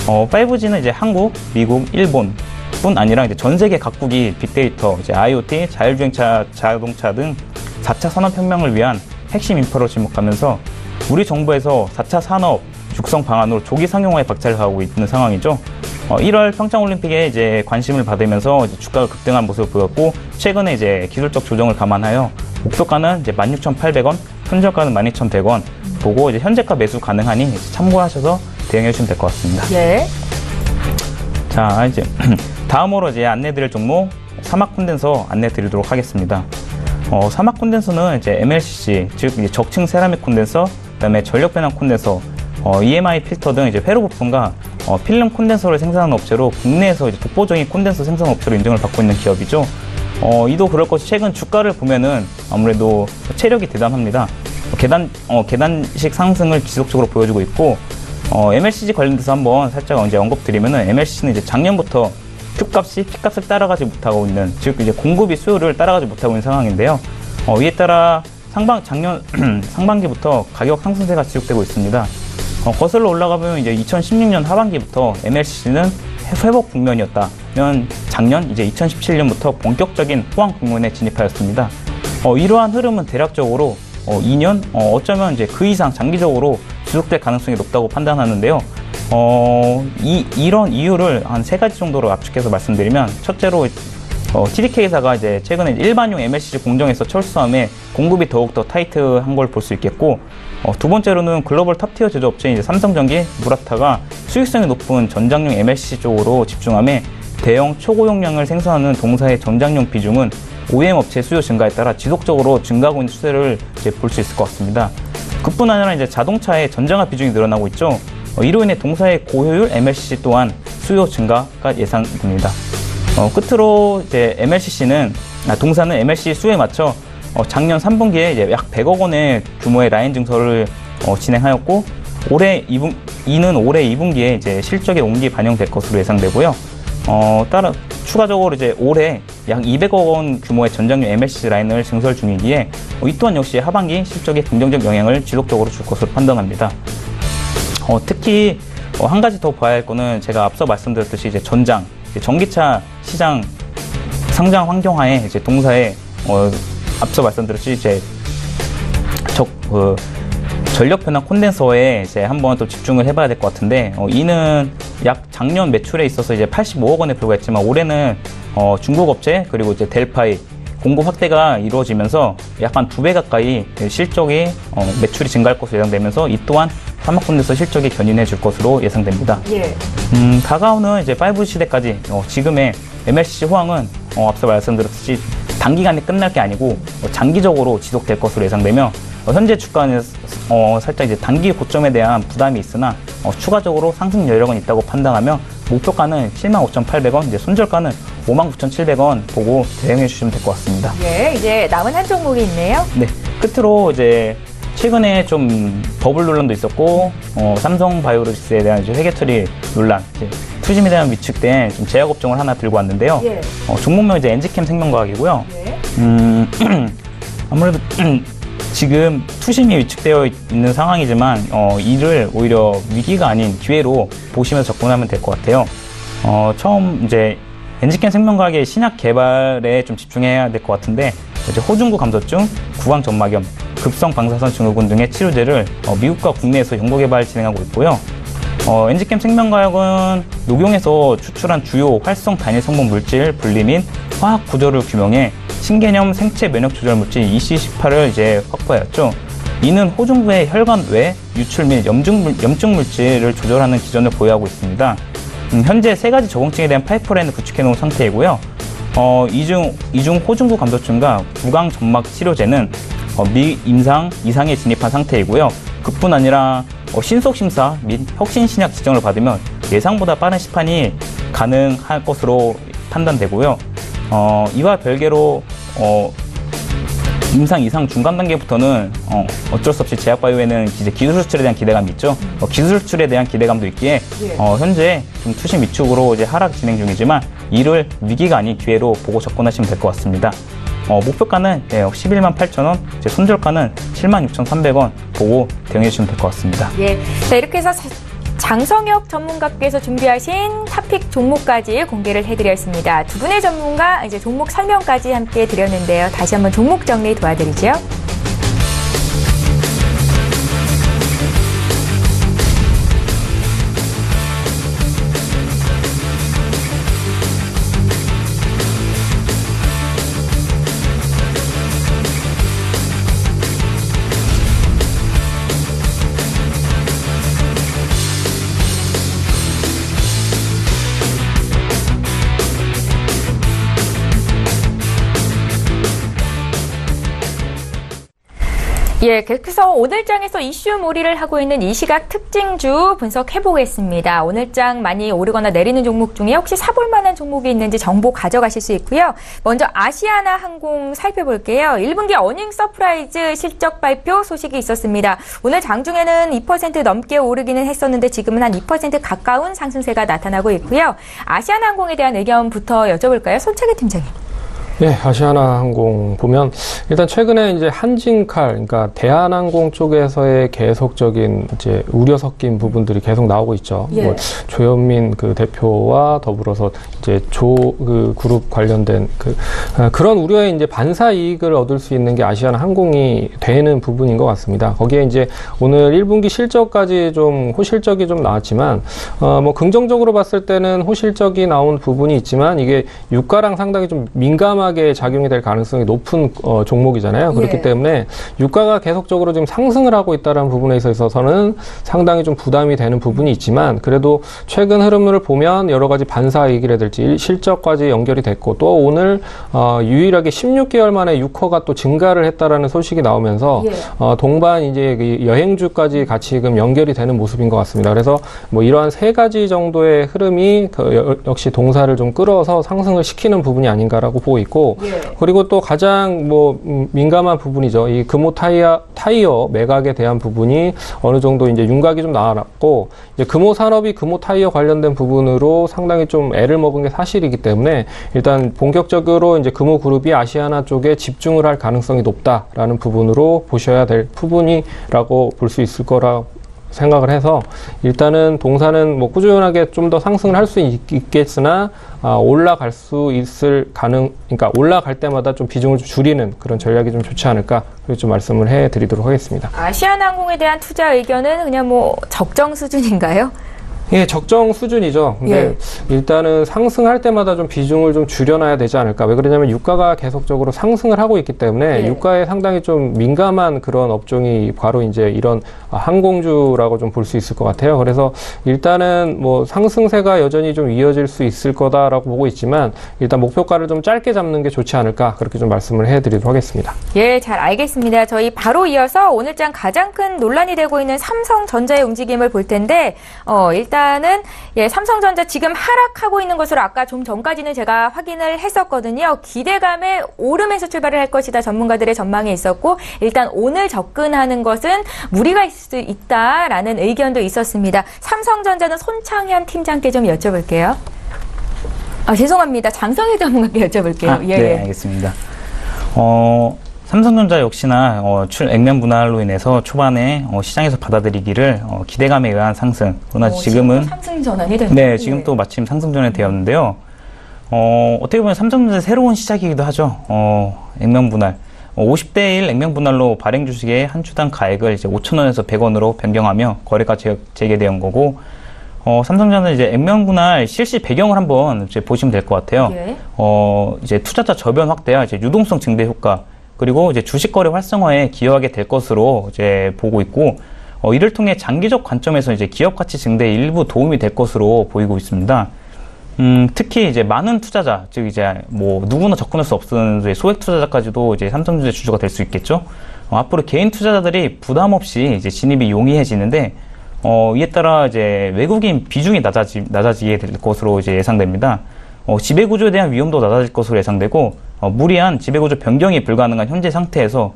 5G는 이제 한국, 미국, 일본 뿐 아니라 이제 전 세계 각국이 빅데이터, 이제 IoT, 자율주행차, 자동차 등 4차 산업혁명을 위한 핵심 인프라로 지목하면서 우리 정부에서 4차 산업 육성 방안으로 조기 상용화에 박차를 가하고 있는 상황이죠. 1월 평창올림픽에 이제 관심을 받으면서 이제 주가가 급등한 모습을 보였고, 최근에 이제 기술적 조정을 감안하여 목표가는 이제 16,800원, 손절가는 12,100원 보고 이제 현재가 매수 가능하니 참고하셔서 대응해 주시면 될 것 같습니다. 예. 자, 이제 다음으로 이제 안내드릴 종목 사막 콘덴서 안내드리도록 하겠습니다. 사막 콘덴서는 이제 MLCC, 즉 이제 적층 세라믹 콘덴서, 그다음에 전력 변환 콘덴서, EMI 필터 등 이제 회로 부품과 필름 콘덴서를 생산하는 업체로 국내에서 이제 독보적인 콘덴서 생산 업체로 인정을 받고 있는 기업이죠. 이도 그럴 것이 최근 주가를 보면은 아무래도 체력이 대단합니다. 계단식 상승을 지속적으로 보여주고 있고, MLCC 관련돼서 한번 살짝 이제 언급드리면은 MLCC는 이제 작년부터 Q값이 P값을 따라가지 못하고 있는, 즉 이제 공급이 수요를 따라가지 못하고 있는 상황인데요. 이에 따라 작년 상반기부터 가격 상승세가 지속되고 있습니다. 거슬러 올라가면 이제 2016년 하반기부터 MLCC는 회복 국면이었다면 작년 이제 2017년부터 본격적인 호황 국면에 진입하였습니다. 이러한 흐름은 대략적으로 2년 어쩌면 이제 그 이상 장기적으로 지속될 가능성이 높다고 판단하는데요. 이런 이유를 한 3가지 정도로 압축해서 말씀드리면, 첫째로 TDK사가 이제 최근에 일반용 MLCC 공정에서 철수함에 공급이 더욱더 타이트한 걸 볼 수 있겠고, 두 번째로는 글로벌 탑티어 제조업체인 이제 삼성전기, 무라타가 수익성이 높은 전장용 MLCC 쪽으로 집중함에 대형 초고용량을 생산하는 동사의 전장용 비중은 OEM 업체 수요 증가에 따라 지속적으로 증가하고 있는 추세를 이제 볼 수 있을 것 같습니다. 그뿐 아니라 이제 자동차의 전장화 비중이 늘어나고 있죠. 이로 인해 동사의 고효율 MLCC 또한 수요 증가가 예상됩니다. 끝으로 이제 동사는 MLCC 수요에 맞춰 작년 3분기에 이제 약 100억 원의 규모의 라인 증설을 진행하였고, 이는 올해 2분기에 이제 실적에 옮기 반영될 것으로 예상되고요. 따라 추가적으로 이제 올해 약 200억 원 규모의 전장용 MLCC 라인을 증설 중이기에 이 또한 역시 하반기 실적에 긍정적 영향을 지속적으로 줄 것으로 판단합니다. 특히 한 가지 더 봐야 할 거는 제가 앞서 말씀드렸듯이 이제 전기차 시장 상장 환경하에 이제 동사의 앞서 말씀드렸듯이 이제 전력 변환 콘덴서에 이제 한번 또 집중을 해봐야 될 것 같은데, 이는 약 작년 매출에 있어서 이제 85억 원에 불과했지만 올해는 중국 업체 그리고 이제 델파이 공급 확대가 이루어지면서 약 한 2배 가까이 실적이 매출이 증가할 것으로 예상되면서 이 또한 사막 콘덴서 실적이 견인해 줄 것으로 예상됩니다. 예. 다가오는 이제 5G 시대까지 지금의 MLCC 호황은 앞서 말씀드렸듯이 단기간에 끝날 게 아니고 장기적으로 지속될 것으로 예상되며, 현재 주가는 살짝 이제 단기 고점에 대한 부담이 있으나 추가적으로 상승 여력은 있다고 판단하며 목표가는 75,800원, 이제 손절가는 59,700원 보고 대응해 주시면 될 것 같습니다. 예, 이제 남은 한 종목이 있네요. 네, 끝으로 이제 최근에 좀 버블 논란도 있었고, 삼성바이오로직스에 대한 이제 회계 처리 논란, 투심에 대한 위축된 좀 제약 업종을 하나 들고 왔는데요. 예. 종목명 이제 엔지캠 생명과학이고요. 예. 아무래도 지금 투심이 위축되어 있는 상황이지만 이를 오히려 위기가 아닌 기회로 보시면서 접근하면 될 것 같아요. 처음 이제 엔지캠 생명과학의 신약 개발에 좀 집중해야 될 것 같은데, 이제 호중구 감소증, 구강 점막염, 급성 방사선 증후군 등의 치료제를 미국과 국내에서 연구 개발 진행하고 있고요. 엔지캠 생명과학은 녹용에서 추출한 주요 활성 단일 성분 물질 분리 및 화학 구조를 규명해 신개념 생체 면역 조절 물질 EC18을 이제 확보하였죠. 이는 호중구의 혈관 외 유출 및 염증 물질을 조절하는 기전을 보유하고 있습니다. 현재 3가지 적응증에 대한 파이프라인을 구축해 놓은 상태이고요. 이중 호중구 감소증과 구강 점막 치료제는 미임상 이상에 진입한 상태이고요. 그뿐 아니라 신속 심사 및 혁신 신약 지정을 받으면 예상보다 빠른 시판이 가능할 것으로 판단되고요. 이와 별개로 임상, 이상, 중간 단계부터는 어쩔 수 없이 제약바이오에는 이제 기술 수출에 대한 기대감이 있죠. 기술 수출에 대한 기대감도 있기에 현재 좀 투심 위축으로 이제 하락 진행 중이지만 이를 위기가 아닌 기회로 보고 접근하시면 될 것 같습니다. 목표가는 11만 8천 원, 손절가는 7만 6,300원 보고 대응해 주시면 될 것 같습니다. 예. 자, 이렇게 해서 장성혁 전문가께서 준비하신 탑픽 종목까지 공개를 해드렸습니다. 두 분의 전문가 이제 종목 설명까지 함께 드렸는데요. 다시 한번 종목 정리 도와드리죠. 예, 계속해서 오늘장에서 이슈 몰이를 하고 있는 이 시각 특징주 분석해보겠습니다. 오늘장 많이 오르거나 내리는 종목 중에 혹시 사볼 만한 종목이 있는지 정보 가져가실 수 있고요. 먼저 아시아나 항공 살펴볼게요. 1분기 어닝 서프라이즈 실적 발표 소식이 있었습니다. 오늘 장중에는 2% 넘게 오르기는 했었는데 지금은 한 2% 가까운 상승세가 나타나고 있고요. 아시아나 항공에 대한 의견부터 여쭤볼까요? 손창희 팀장님. 네, 아시아나항공 보면 일단 최근에 이제 한진칼, 그러니까 대한항공 쪽에서의 계속적인 이제 우려 섞인 부분들이 계속 나오고 있죠. 예. 뭐 조현민 그 대표와 더불어서 이제 그 그룹 관련된 그런 우려에 이제 반사 이익을 얻을 수 있는 게 아시아나항공이 되는 부분인 것 같습니다. 거기에 이제 오늘 1분기 실적까지 좀 호실적이 좀 나왔지만 뭐 긍정적으로 봤을 때는 호실적이 나온 부분이 있지만 이게 유가랑 상당히 좀 민감하게 작용이 될 가능성이 높은 종목이잖아요. 그렇기 예. 때문에 유가가 계속적으로 지금 상승을 하고 있다는 부분에 있어서는 상당히 좀 부담이 되는 부분이 있지만 그래도 최근 흐름을 보면 여러 가지 반사이익이라든지 실적까지 연결이 됐고 또 오늘 유일하게 16개월 만에 유커가 또 증가를 했다라는 소식이 나오면서 예. 동반 이제 여행주까지 같이 지금 연결이 되는 모습인 것 같습니다. 그래서 뭐 이러한 세 가지 정도의 흐름이 역시 동사를 좀 끌어서 상승을 시키는 부분이 아닌가라고 보고 있고 예. 그리고 또 가장 뭐 민감한 부분이죠. 이 금호 타이어 매각에 대한 부분이 어느 정도 이제 윤곽이 좀 나왔고 이제 금호 산업이 금호 타이어 관련된 부분으로 상당히 좀 애를 먹은 게 사실이기 때문에 일단 본격적으로 이제 금호 그룹이 아시아나 쪽에 집중을 할 가능성이 높다라는 부분으로 보셔야 될 부분이라고 볼 수 있을 거라 생각을 해서 일단은 동사는 뭐 꾸준하게 좀 더 상승을 할 수 있겠으나 올라갈 수 있을 그러니까 올라갈 때마다 좀 비중을 좀 줄이는 그런 전략이 좀 좋지 않을까 그렇게 좀 말씀을 해드리도록 하겠습니다. 아시아나항공에 대한 투자 의견은 그냥 뭐 적정 수준인가요? 예, 적정 수준이죠. 근데 예. 일단은 상승할 때마다 좀 비중을 좀 줄여놔야 되지 않을까. 왜 그러냐면 유가가 계속적으로 상승을 하고 있기 때문에 예. 유가에 상당히 좀 민감한 그런 업종이 바로 이제 이런 항공주라고 좀 볼 수 있을 것 같아요. 그래서 일단은 뭐 상승세가 여전히 좀 이어질 수 있을 거다라고 보고 있지만 일단 목표가를 좀 짧게 잡는 게 좋지 않을까 그렇게 좀 말씀을 해드리도록 하겠습니다. 예, 잘 알겠습니다. 저희 바로 이어서 오늘장 가장 큰 논란이 되고 있는 삼성전자의 움직임을 볼 텐데 일단은 예, 삼성전자 지금 하락하고 있는 것으로 아까 좀 전까지는 제가 확인을 했었거든요. 기대감에 오름에서 출발을 할 것이다 전문가들의 전망이 있었고 일단 오늘 접근하는 것은 무리가 있을 수 있다라는 의견도 있었습니다. 삼성전자는 손창현 팀장께 좀 여쭤볼게요. 죄송합니다. 장성혁 전문가께 여쭤볼게요. 예. 네, 알겠습니다. 삼성전자 역시나 액면 분할로 인해서 초반에 시장에서 받아들이기를 기대감에 의한 상승. 그러나 지금은 상승 전환이 됐네요. 네, 지금 또 마침 상승 전환이 되었는데요. 어떻게 보면 삼성전자 새로운 시작이기도 하죠. 액면 분할. 50대 1 액면 분할로 발행 주식의 한 주당 가액을 이제 5,000원에서 100원으로 변경하며 거래가 재개된 거고, 삼성전자는 이제 액면 분할 실시 배경을 한번 이제 보시면 될 것 같아요. 예. 이제 투자자 저변 확대와 이제 유동성 증대 효과, 그리고 이제 주식 거래 활성화에 기여하게 될 것으로 이제 보고 있고, 이를 통해 장기적 관점에서 이제 기업 가치 증대에 일부 도움이 될 것으로 보이고 있습니다. 특히 이제 많은 투자자, 즉 이제 뭐 누구나 접근할 수 없는 소액 투자자까지도 이제 삼성전자 주주가 될 수 있겠죠. 앞으로 개인 투자자들이 부담 없이 이제 진입이 용이해지는데, 이에 따라 이제 외국인 비중이 낮아지게 될 것으로 이제 예상됩니다. 지배 구조에 대한 위험도 낮아질 것으로 예상되고, 무리한 지배구조 변경이 불가능한 현재 상태에서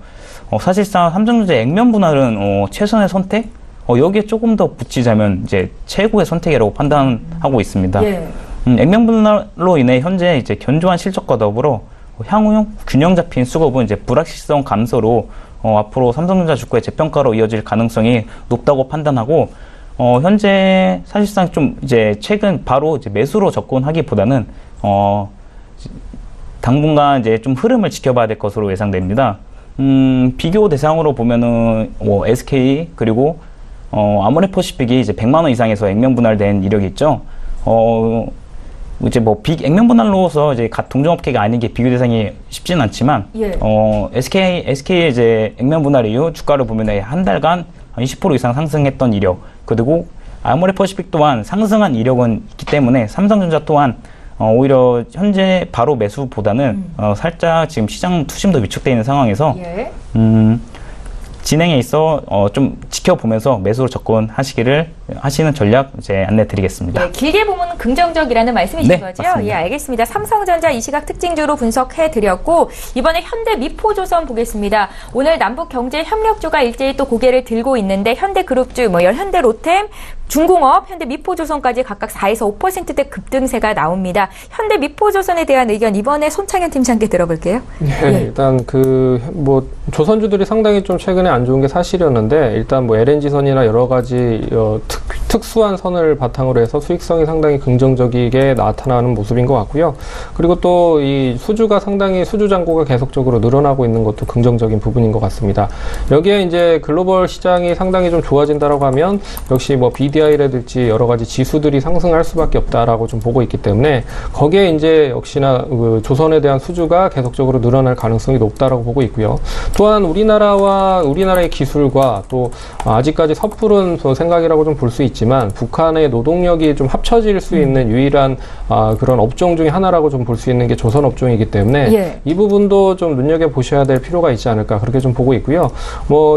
사실상 삼성전자 액면 분할은 최선의 선택? 여기에 조금 더 붙이자면 이제 최고의 선택이라고 판단하고 있습니다. 예. 액면 분할로 인해 현재 이제 견조한 실적과 더불어 향후 균형 잡힌 수급은 이제 불확실성 감소로 앞으로 삼성전자 주가의 재평가로 이어질 가능성이 높다고 판단하고 현재 사실상 좀 이제 최근 바로 이제 매수로 접근하기보다는 당분간 이제 좀 흐름을 지켜봐야 될 것으로 예상됩니다. 비교 대상으로 보면은 SK 그리고 아모레퍼시픽이 이제 100만 원 이상에서 액면 분할된 이력이 있죠. 이제 액면 분할로서 이제 동종업계가 아닌 게 비교 대상이 쉽지는 않지만, 예. SK의 이제 액면 분할 이후 주가를 보면 한 달간 20% 이상 상승했던 이력, 그리고 아모레퍼시픽 또한 상승한 이력은 있기 때문에 삼성전자 또한 오히려 현재 바로 매수보다는 살짝 지금 시장 투심도 위축되어 있는 상황에서 예. 진행에 있어 좀 지켜보면서 매수로 하시는 전략 이제 안내 드리겠습니다. 네, 길게 보면 긍정적이라는 말씀이신 네, 거죠? 맞습니다. 예, 알겠습니다. 삼성전자 이 시각 특징주로 분석해 드렸고 이번에 현대 미포조선 보겠습니다. 오늘 남북경제협력주가 일제히 또 고개를 들고 있는데 현대그룹주, 현대 로템, 중공업, 현대 미포조선까지 각각 4에서 5%대 급등세가 나옵니다. 현대 미포조선에 대한 의견 이번에 손창현 팀장께 들어볼게요. 네, 일단 조선주들이 상당히 좀 최근에 안 좋은 게 사실이었는데 일단 LNG선이나 여러 가지 특수한 선을 바탕으로 해서 수익성이 상당히 긍정적이게 나타나는 모습인 것 같고요. 그리고 또 이 수주가 상당히 수주 잔고가 계속적으로 늘어나고 있는 것도 긍정적인 부분인 것 같습니다. 여기에 이제 글로벌 시장이 상당히 좀 좋아진다라고 하면 역시 BDI라든지 여러 가지 지수들이 상승할 수밖에 없다라고 좀 보고 있기 때문에 거기에 이제 역시나 조선에 대한 수주가 계속적으로 늘어날 가능성이 높다라고 보고 있고요. 또한 우리나라의 기술과 또 아직까지 섣부른 생각이라고 좀 볼 수 있지만 북한의 노동력이 좀 합쳐질 수 있는 유일한 그런 업종 중에 하나라고 좀 볼 수 있는 게 조선 업종이기 때문에 예. 이 부분도 좀 눈여겨 보셔야 될 필요가 있지 않을까 그렇게 좀 보고 있고요.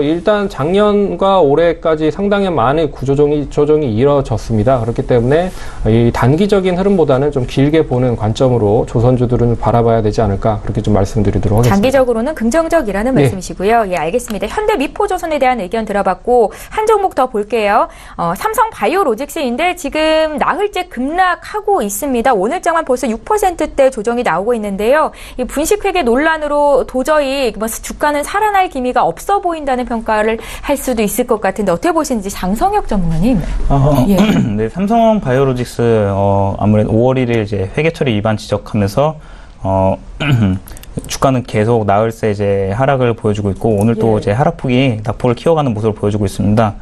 일단 작년과 올해까지 상당히 많은 조정이 이뤄졌습니다. 그렇기 때문에 이 단기적인 흐름보다는 좀 길게 보는 관점으로 조선주들은 바라봐야 되지 않을까 그렇게 좀 말씀드리도록 하겠습니다. 단기적으로는 긍정적이라는 말씀이시고요. 예, 알겠습니다. 현대 미포조선에 대한 의견 들어봤고 한 종목 더 볼게요. 삼성 바이오로직스인데 지금 나흘째 급락하고 있습니다. 오늘장만 벌써 6%대 조정이 나오고 있는데요. 이 분식회계 논란으로 도저히 주가는 살아날 기미가 없어 보인다는 평가를 할 수도 있을 것 같은데 어떻게 보시는지 장성혁 전문가님. 예. 네, 삼성 바이오로직스 아무래도 5월 1일 이제 회계 처리 위반 지적하면서 주가는 계속 나흘새 이제 하락을 보여주고 있고 오늘 또 이제 하락폭이 낙폭을 키워가는 모습을 보여주고 있습니다.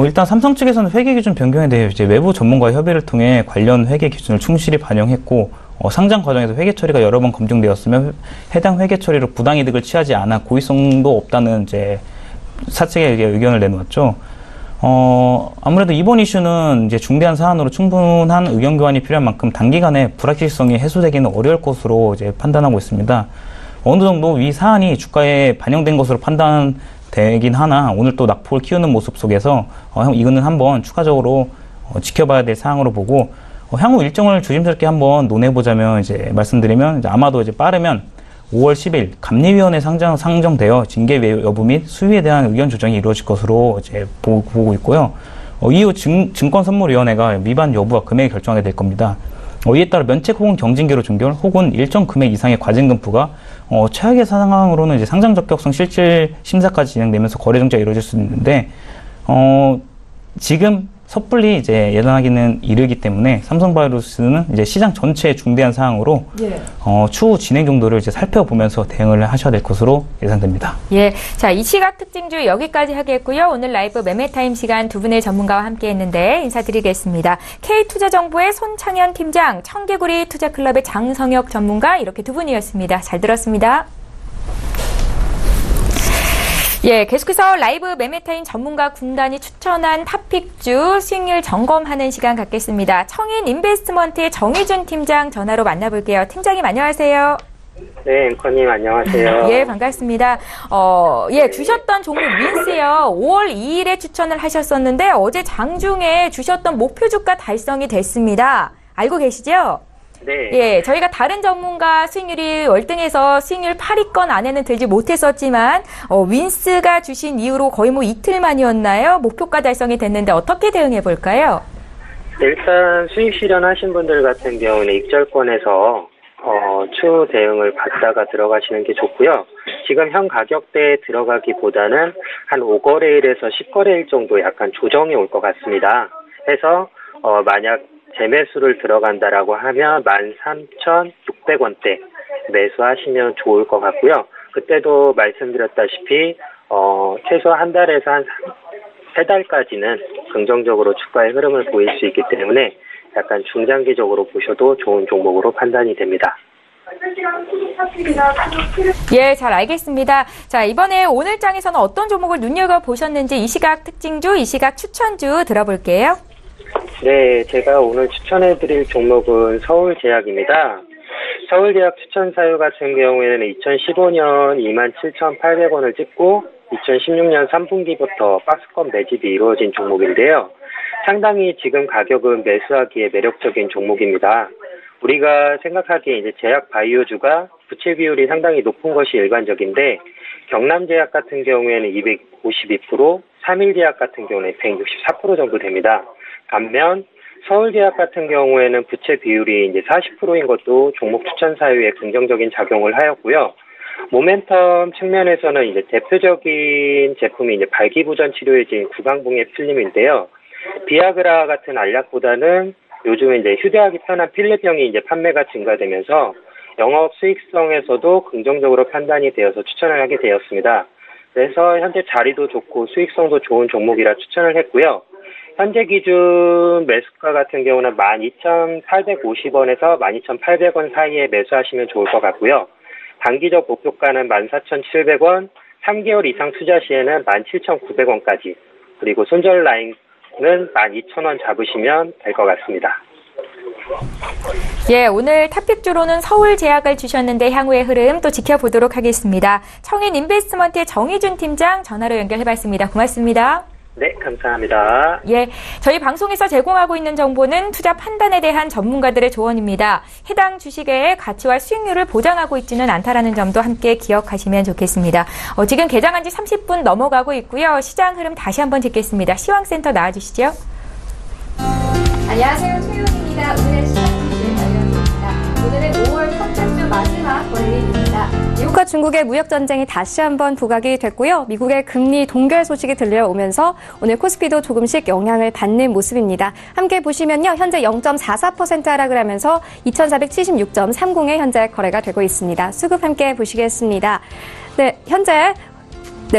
일단 삼성 측에서는 회계 기준 변경에 대해 이제 외부 전문가의 협의를 통해 관련 회계 기준을 충실히 반영했고 상장 과정에서 회계 처리가 여러 번 검증되었으며 해당 회계 처리로 부당이득을 취하지 않아 고의성도 없다는 이제 사측의 의견을 내놓았죠. 아무래도 이번 이슈는 이제 중대한 사안으로 충분한 의견 교환이 필요한 만큼 단기간에 불확실성이 해소되기는 어려울 것으로 이제 판단하고 있습니다. 어느 정도 이 사안이 주가에 반영된 것으로 판단되긴 하나 오늘 또 낙폭을 키우는 모습 속에서 이거는 한번 추가적으로 지켜봐야 될 사항으로 보고 향후 일정을 조심스럽게 한번 논해보자면 이제 말씀드리면 이제 아마도 이제 빠르면 5월 10일 감리위원회 상정되어 징계 여부 및 수위에 대한 의견 조정이 이루어질 것으로 이제 보고 있고요. 이후 증권선물위원회가 위반 여부와 금액이 결정하게 될 겁니다. 이에 따라 면책 혹은 경징계로 종결 혹은 일정 금액 이상의 과징금부가 최악의 상황으로는 이제 상장 적격성 실질 심사까지 진행되면서 거래 정지가 이루어질 수 있는데 지금 섣불리 이제 예단하기는 이르기 때문에 삼성바이오로직스는 이제 시장 전체의 중대한 사항으로 추후 진행 정도를 이제 살펴보면서 대응을 하셔야 될 것으로 예상됩니다. 예, 자, 이 시각 특징주 여기까지 하겠고요. 오늘 라이브 매매타임 시간 두 분의 전문가와 함께했는데 인사드리겠습니다. K투자정보의 손창현 팀장, 청개구리 투자클럽의 장성혁 전문가 이렇게 두 분이었습니다. 잘 들었습니다. 예, 계속해서 라이브 매매타임 전문가 군단이 추천한 탑픽주 수익률 점검하는 시간 갖겠습니다. 청인 인베스트먼트의 정희준 팀장 전화로 만나볼게요. 팀장님 안녕하세요. 네, 앵커님 안녕하세요. 예, 반갑습니다. 주셨던 종목 윈스요. 5월 2일에 추천을 하셨었는데 어제 장중에 주셨던 목표 주가 달성이 됐습니다. 알고 계시죠? 네. 예, 저희가 다른 전문가 수익률이 월등해서 수익률 8위권 안에는 들지 못했었지만 윈스가 주신 이후로 거의 뭐 이틀 만이었나요? 목표가 달성이 됐는데 어떻게 대응해 볼까요? 일단 수익 실현하신 분들 같은 경우는 익절권에서 추후 대응을 받다가 들어가시는 게 좋고요. 지금 현 가격대에 들어가기보다는 한 5거래일에서 10거래일 정도 약간 조정이 올 것 같습니다. 해서 만약 재매수를 들어간다라고 하면 13,600원대 매수하시면 좋을 것 같고요. 그때도 말씀드렸다시피 최소 한 달에서 한 3달까지는 긍정적으로 주가의 흐름을 보일 수 있기 때문에 약간 중장기적으로 보셔도 좋은 종목으로 판단이 됩니다. 예, 잘 알겠습니다. 자, 이번에 오늘 장에서는 어떤 종목을 눈여겨보셨는지 이 시각 특징주, 이 시각 추천주 들어볼게요. 네, 제가 오늘 추천해드릴 종목은 서울제약입니다. 서울제약 추천 사유 같은 경우에는 2015년 27,800원을 찍고 2016년 3분기부터 박스권 매집이 이루어진 종목인데요. 상당히 지금 가격은 매수하기에 매력적인 종목입니다. 우리가 생각하기에 이제 제약 바이오주가 부채 비율이 상당히 높은 것이 일반적인데 경남제약 같은 경우에는 252%, 삼일제약 같은 경우는 164% 정도 됩니다. 반면 서울제약 같은 경우에는 부채 비율이 이제 40%인 것도 종목 추천 사유에 긍정적인 작용을 하였고요. 모멘텀 측면에서는 이제 대표적인 제품이 이제 발기부전 치료제인 구강봉의 필름인데요. 비아그라 같은 알약보다는 요즘에 이제 휴대하기 편한 필름형이 이제 판매가 증가되면서 영업 수익성에서도 긍정적으로 판단이 되어서 추천을 하게 되었습니다. 그래서 현재 자리도 좋고 수익성도 좋은 종목이라 추천을 했고요. 현재 기준 매수가 같은 경우는 12,850원에서 12,800원 사이에 매수하시면 좋을 것 같고요. 단기적 목표가는 14,700원, 3개월 이상 투자 시에는 17,900원까지, 그리고 손절 라인은 12,000원 잡으시면 될 것 같습니다. 예, 오늘 탑픽주로는 서울제약을 주셨는데 향후의 흐름 또 지켜보도록 하겠습니다. 청인 인베스트먼트의 정희준 팀장 전화로 연결해봤습니다. 고맙습니다. 네, 감사합니다. 예, 저희 방송에서 제공하고 있는 정보는 투자 판단에 대한 전문가들의 조언입니다. 해당 주식의 가치와 수익률을 보장하고 있지는 않다라는 점도 함께 기억하시면 좋겠습니다. 지금 개장한 지 30분 넘어가고 있고요. 시장 흐름 다시 한번 듣겠습니다. 시황센터 나와주시죠. 안녕하세요. 최윤입니다. 오늘의 시장 소식을 알려드립니다. 오늘은 5월 첫째 주 마지막 월요일입니다. 미국과 중국의 무역 전쟁이 다시 한번 부각이 됐고요. 미국의 금리 동결 소식이 들려오면서 오늘 코스피도 조금씩 영향을 받는 모습입니다. 함께 보시면요. 현재 0.44% 하락을 하면서 2476.30에 현재 거래가 되고 있습니다. 수급 함께 보시겠습니다. 네, 현재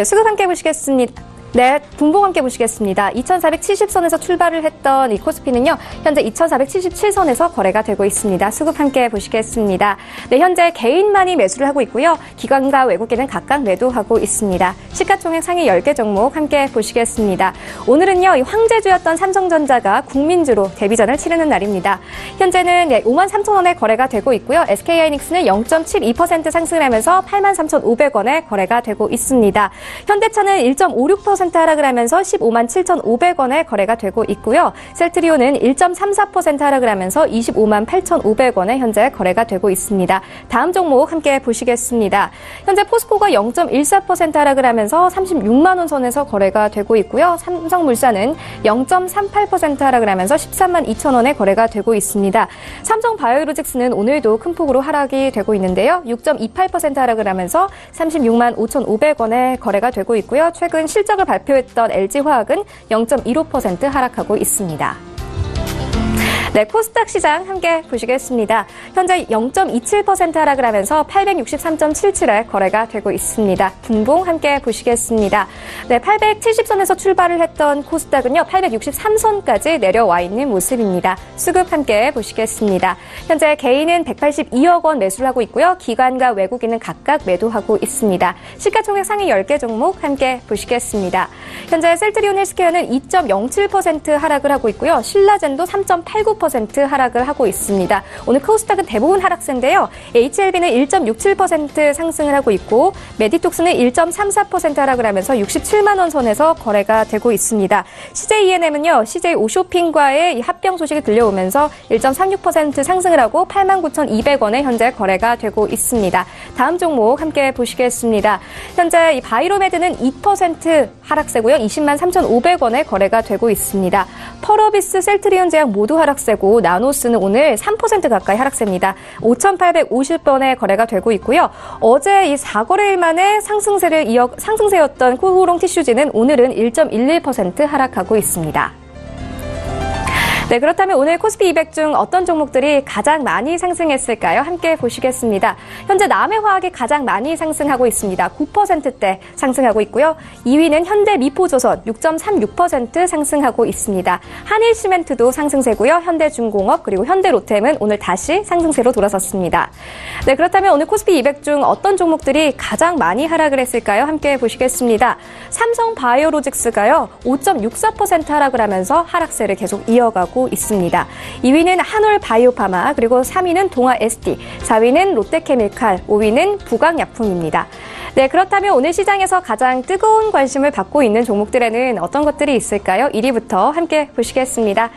수급 함께 보시겠습니다. 네, 분봉 함께 보시겠습니다. 2470선에서 출발을 했던 이 코스피는요, 현재 2477선에서 거래가 되고 있습니다. 수급 함께 보시겠습니다. 네, 현재 개인만이 매수를 하고 있고요. 기관과 외국인은 각각 매도하고 있습니다. 시가총액 상위 10개 종목 함께 보시겠습니다. 오늘은요, 이 황제주였던 삼성전자가 국민주로 데뷔전을 치르는 날입니다. 현재는 53,000원에 거래가 되고 있고요. SK하이닉스는 0.72% 상승을 하면서 83,500원에 거래가 되고 있습니다. 현대차는 1.56% 하락을 하면서 157,500원에 거래가 되고 있고요. 셀트리온은 1.34% 하락을 하면서 258,500원에 현재 거래가 되고 있습니다. 다음 종목 함께 보시겠습니다. 현재 포스코가 0.14% 하락을 하면서 36만 원 선에서 거래가 되고 있고요. 삼성물산은 0.38% 하락을 하면서 13만 2천원에 거래가 되고 있습니다. 삼성바이오로직스는 오늘도 큰 폭으로 하락이 되고 있는데요. 6.28% 하락을 하면서 36만 5,500원에 거래가 되고 있고요. 최근 실적을 발표했던 LG화학은 0.15% 하락하고 있습니다. 네, 코스닥 시장 함께 보시겠습니다. 현재 0.27% 하락을 하면서 863.77에 거래가 되고 있습니다. 분봉 함께 보시겠습니다. 네, 870선에서 출발을 했던 코스닥은요, 863선까지 내려와 있는 모습입니다. 수급 함께 보시겠습니다. 현재 개인은 182억 원 매수를 하고 있고요. 기관과 외국인은 각각 매도하고 있습니다. 시가총액 상위 10개 종목 함께 보시겠습니다. 현재 셀트리온 헬스케어는 2.07% 하락을 하고 있고요. 신라젠도 3.89% 1.25% 하락을 하고 있습니다. 오늘 코스닥은 대부분 하락세인데요. HLB는 1.67% 상승을 하고 있고 메디톡스는 1.34% 하락을 하면서 67만 원 선에서 거래가 되고 있습니다. CJENM은요. CJ 오쇼핑과의 이 합병 소식이 들려오면서 1.36% 상승을 하고 89,200원에 현재 거래가 되고 있습니다. 다음 종목 함께 보시겠습니다. 현재 이 바이로메드는 2% 하락세고요. 20만 3,500원에 거래가 되고 있습니다. 펄어비스, 셀트리온 제약 모두 하락세고 나노스는 오늘 3% 가까이 하락세입니다. 5,850원에 거래가 되고 있고요. 어제 이 4거래일 만에 상승세였던 코오롱 티슈즈는 오늘은 1.11% 하락하고 있습니다. 네, 그렇다면 오늘 코스피 200 중 어떤 종목들이 가장 많이 상승했을까요? 함께 보시겠습니다. 현재 남해화학이 가장 많이 상승하고 있습니다. 9%대 상승하고 있고요. 2위는 현대미포조선 6.36% 상승하고 있습니다. 한일시멘트도 상승세고요. 현대중공업 그리고 현대로템은 오늘 다시 상승세로 돌아섰습니다. 네, 그렇다면 오늘 코스피 200 중 어떤 종목들이 가장 많이 하락을 했을까요? 함께 보시겠습니다. 삼성바이오로직스가요. 5.64% 하락을 하면서 하락세를 계속 이어가고 있습니다. 2위는 한올바이오파마, 그리고 3위는 동아SD, 4위는 롯데케미칼, 5위는 부강약품입니다. 네, 그렇다면 오늘 시장에서 가장 뜨거운 관심을 받고 있는 종목들에는 어떤 것들이 있을까요? 1위부터 함께 보시겠습니다.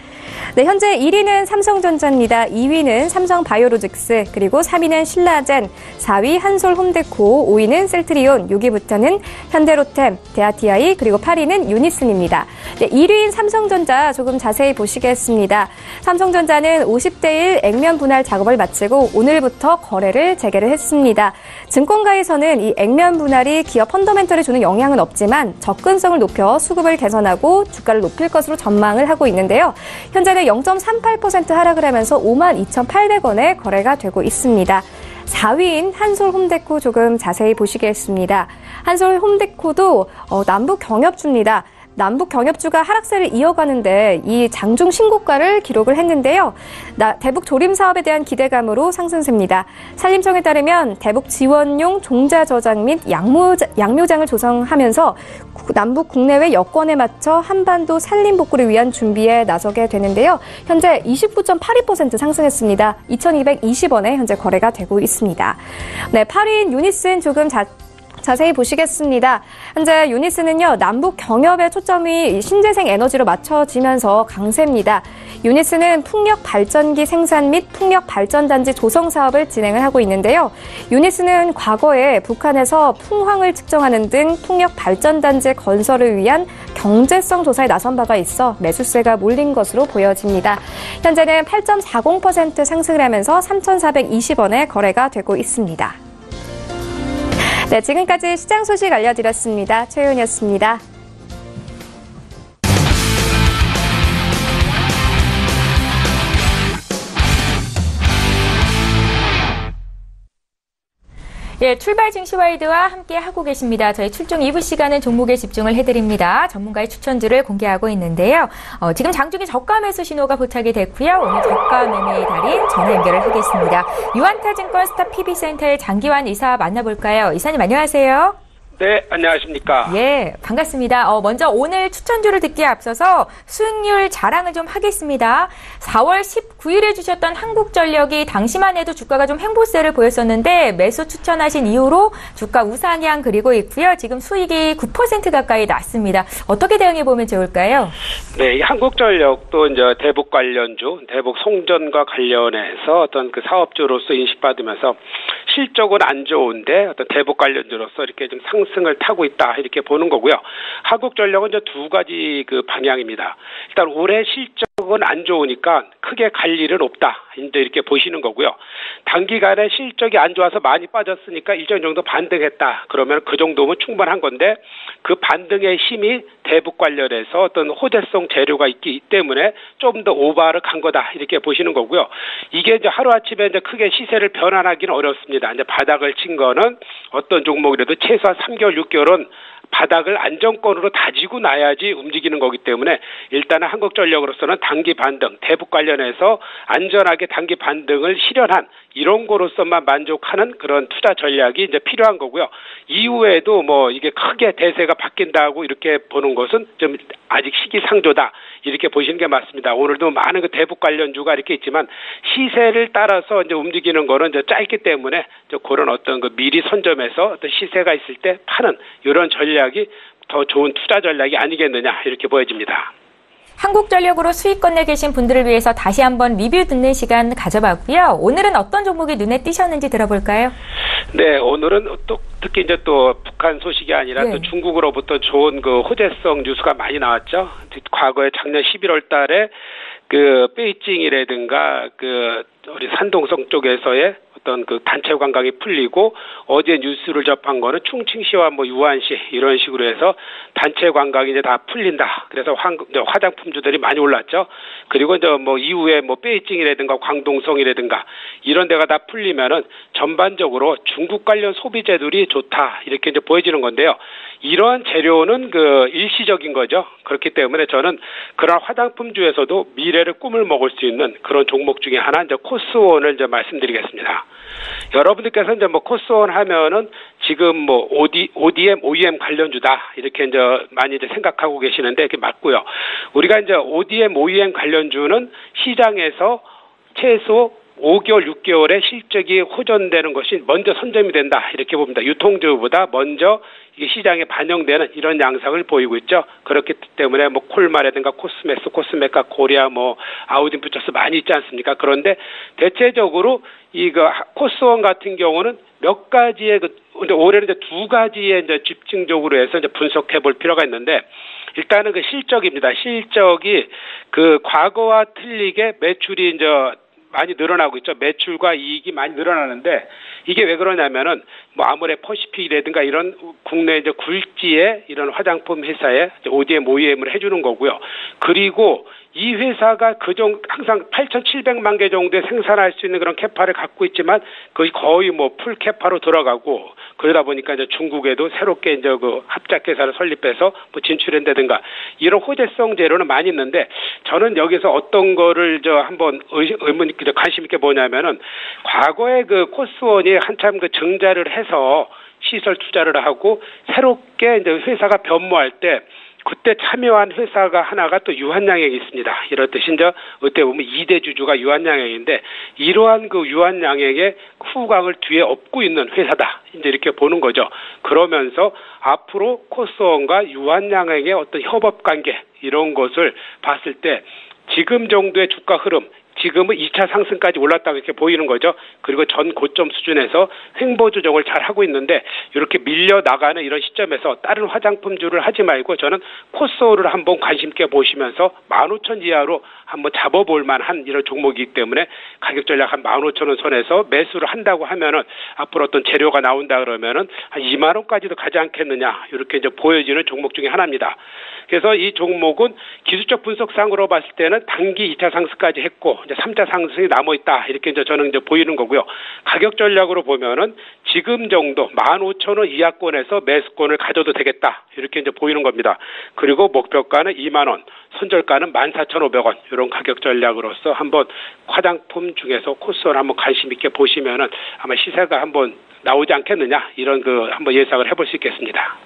네, 현재 1위는 삼성전자입니다. 2위는 삼성바이오로직스, 그리고 3위는 신라젠, 4위 한솔홈데코, 5위는 셀트리온, 6위부터는 현대로템, 대아TI, 그리고 8위는 유니슨입니다. 네, 1위인 삼성전자 조금 자세히 보시겠습니다. 삼성전자는 50대1 액면 분할 작업을 마치고 오늘부터 거래를 재개를 했습니다. 증권가에서는 이 액면 분할이 기업 펀더멘털에 주는 영향은 없지만 접근성을 높여 수급을 개선하고 주가를 높일 것으로 전망을 하고 있는데요. 현재는 0.38% 하락을 하면서 52,800원에 거래가 되고 있습니다. 4위인 한솔홈데코 조금 자세히 보시겠습니다. 한솔홈데코도 남북 경협주입니다. 남북 경협주가 하락세를 이어가는데 이 장중 신고가를 기록을 했는데요. 대북 조림 사업에 대한 기대감으로 상승세입니다. 산림청에 따르면 대북 지원용 종자 저장 및 양묘장을 조성하면서 남북 국내외 여건에 맞춰 한반도 산림 복구를 위한 준비에 나서게 되는데요. 현재 29.82% 상승했습니다. 2,220원에 현재 거래가 되고 있습니다. 네, 8위인 유니슨 조금 자세히 보시겠습니다. 현재 유니스는요, 남북 경협의 초점이 신재생 에너지로 맞춰지면서 강세입니다. 유니스는 풍력 발전기 생산 및 풍력 발전단지 조성 사업을 진행을 하고 있는데요. 유니스는 과거에 북한에서 풍황을 측정하는 등 풍력 발전단지 건설을 위한 경제성 조사에 나선 바가 있어 매수세가 몰린 것으로 보여집니다. 현재는 8.40% 상승을 하면서 3,420원에 거래가 되고 있습니다. 네, 지금까지 시장 소식 알려드렸습니다. 최윤이었습니다. 예, 출발 증시와이드와 함께 하고 계십니다. 저희 출중 2부 시간은 종목에 집중을 해드립니다. 전문가의 추천주를 공개하고 있는데요. 지금 장중에 저가 매수 신호가 포착이 됐고요. 오늘 저가 매매의 달인 전화 연결을 하겠습니다. 유한타증권 스타 PB센터의 장기환 이사 만나볼까요? 이사님 안녕하세요. 네, 안녕하십니까. 예, 반갑습니다. 먼저 오늘 추천주를 듣기에 앞서서 수익률 자랑을 좀 하겠습니다. 4월 19일에 주셨던 한국전력이 당시만 해도 주가가 좀 횡보세를 보였었는데 매수 추천하신 이후로 주가 우상향 그리고 있고요. 지금 수익이 9% 가까이 났습니다. 어떻게 대응해 보면 좋을까요? 네, 이 한국전력도 이제 대북 관련주, 대북 송전과 관련해서 어떤 그 사업주로서 인식받으면서 실적은 안 좋은데 어떤 대북 관련주로서 이렇게 좀 상승을 타고 있다 이렇게 보는 거고요. 한국전력은 이제 두 가지 그 방향입니다. 일단 올해 실적은 안 좋으니까 크게 갈 일은 없다 이제 이렇게 보시는 거고요. 단기간에 실적이 안 좋아서 많이 빠졌으니까 일정 정도 반등했다. 그러면 그 정도면 충분한 건데 그 반등의 힘이 대북 관련해서 어떤 호재성 재료가 있기 때문에 좀 더 오버를 간 거다 이렇게 보시는 거고요. 이게 이제 하루아침에 이제 크게 시세를 변환하기는 어렵습니다. 이제 바닥을 친 거는 어떤 종목이라도 최소한 3개월, 6개월은 바닥을 안정권으로 다지고 나야지 움직이는 거기 때문에 일단은 한국전력으로서는 단기 반등, 대북 관련해서 안전하게 단기 반등을 실현한 이런 거로서만 만족하는 그런 투자 전략이 이제 필요한 거고요. 이후에도 뭐 이게 크게 대세가 바뀐다고 이렇게 보는 것은 좀 아직 시기상조다 이렇게 보시는 게 맞습니다. 오늘도 많은 그 대북 관련주가 이렇게 있지만 시세를 따라서 이제 움직이는 거는 이제 짧기 때문에 그런 어떤 그 미리 선점해서 어떤 시세가 있을 때 파는 이런 전략이 더 좋은 투자 전략이 아니겠느냐 이렇게 보여집니다. 한국전력으로 수익권 내 계신 분들을 위해서 다시 한번 리뷰 듣는 시간 가져봤고요. 오늘은 어떤 종목이 눈에 띄셨는지 들어볼까요? 네, 오늘은 또 특히 이제 또 북한 소식이 아니라 또 중국으로부터 좋은 그 호재성 뉴스가 많이 나왔죠. 과거에 작년 11월 달에 그 베이징이라든가 그 우리 산동성 쪽에서의 어떤 그 단체 관광이 풀리고 어제 뉴스를 접한 거는 충칭시와 뭐 유안시 이런 식으로 해서 단체 관광이 이제 다 풀린다. 그래서 화장품주들이 많이 올랐죠. 그리고 이제 뭐 이후에 뭐 베이징이라든가 광동성이라든가 이런 데가 다 풀리면은 전반적으로 중국 관련 소비재들이 좋다 이렇게 이제 보여지는 건데요. 이러한 재료는 그 일시적인 거죠. 그렇기 때문에 저는 그런 화장품주에서도 미래를 꿈을 먹을 수 있는 그런 종목 중에 하나 이제 코스온을 이제 말씀드리겠습니다. 여러분들께서 이제 뭐 코스온 하면은 지금 뭐 ODM, OEM 관련주다 이렇게 이제 많이 이제 생각하고 계시는데 그게 맞고요. 우리가 이제 ODM, OEM 관련주는 시장에서 최소 5개월, 6개월의 실적이 호전되는 것이 먼저 선점이 된다 이렇게 봅니다. 유통주보다 먼저 이게 시장에 반영되는 이런 양상을 보이고 있죠. 그렇기 때문에 뭐 콜마라든가 코스메스, 코스메카, 코리아, 뭐 아우딘 퓨처스 많이 있지 않습니까? 그런데 대체적으로 이거 코스원 같은 경우는 몇 가지의 올해는 이제 두 가지에 이제 집중적으로 해서 이제 분석해 볼 필요가 있는데 일단은 그 실적입니다. 실적이 그 과거와 틀리게 매출이 이제 많이 늘어나고 있죠. 매출과 이익이 많이 늘어나는데 이게 왜 그러냐면은 뭐 아모레 퍼시픽이라든가 이런 국내 이제 굴지의 이런 화장품 회사에 ODM, OEM을 해주는 거고요. 그리고 이 회사가 항상 8,700만 개 정도의 생산할 수 있는 그런 캐파를 갖고 있지만 거의 뭐 풀 캐파로 들어가고 그러다 보니까 이제 중국에도 새롭게 이제 그 합작회사를 설립해서 뭐 진출한다든가 이런 호재성 재료는 많이 있는데 저는 여기서 어떤 거를 한번 관심 있게 보냐면은 과거에 그 코스원이 한참 그 증자를 해서 시설 투자를 하고 새롭게 이제 회사가 변모할 때 그때 참여한 회사가 하나가 또 유한양행이 있습니다. 이렇듯이 이제 어떻게 보면 2대 주주가 유한양행인데 이러한 그 유한양행의 후광을 뒤에 업고 있는 회사다. 이제 이렇게 보는 거죠. 그러면서 앞으로 코스원과 유한양행의 어떤 협업 관계 이런 것을 봤을 때 지금 정도의 주가 흐름 지금은 2차 상승까지 올랐다고 이렇게 보이는 거죠. 그리고 전 고점 수준에서 횡보 조정을 잘 하고 있는데 이렇게 밀려 나가는 이런 시점에서 다른 화장품주를 하지 말고 저는 코스오를 한번 관심 있게 보시면서 15,000 이하로 한번 잡아볼 만한 이런 종목이기 때문에 가격 전략 한 15,000원 선에서 매수를 한다고 하면은 앞으로 어떤 재료가 나온다 그러면은 한 2만 원까지도 가지 않겠느냐 이렇게 이제 보여지는 종목 중에 하나입니다. 그래서 이 종목은 기술적 분석상으로 봤을 때는 단기 2차 상승까지 했고 이제 3차 상승이 남아있다 이렇게 이제 저는 이제 보이는 거고요. 가격 전략으로 보면은 지금 정도 15,000원 이하권에서 매수권을 가져도 되겠다 이렇게 이제 보이는 겁니다. 그리고 목표가는 2만 원, 손절가는 14,500원 이런 가격 전략으로서 한번 화장품 중에서 코스를 한번 관심 있게 보시면은 아마 시세가 한번 나오지 않겠느냐 이런 한번 예상을 해볼 수 있겠습니다.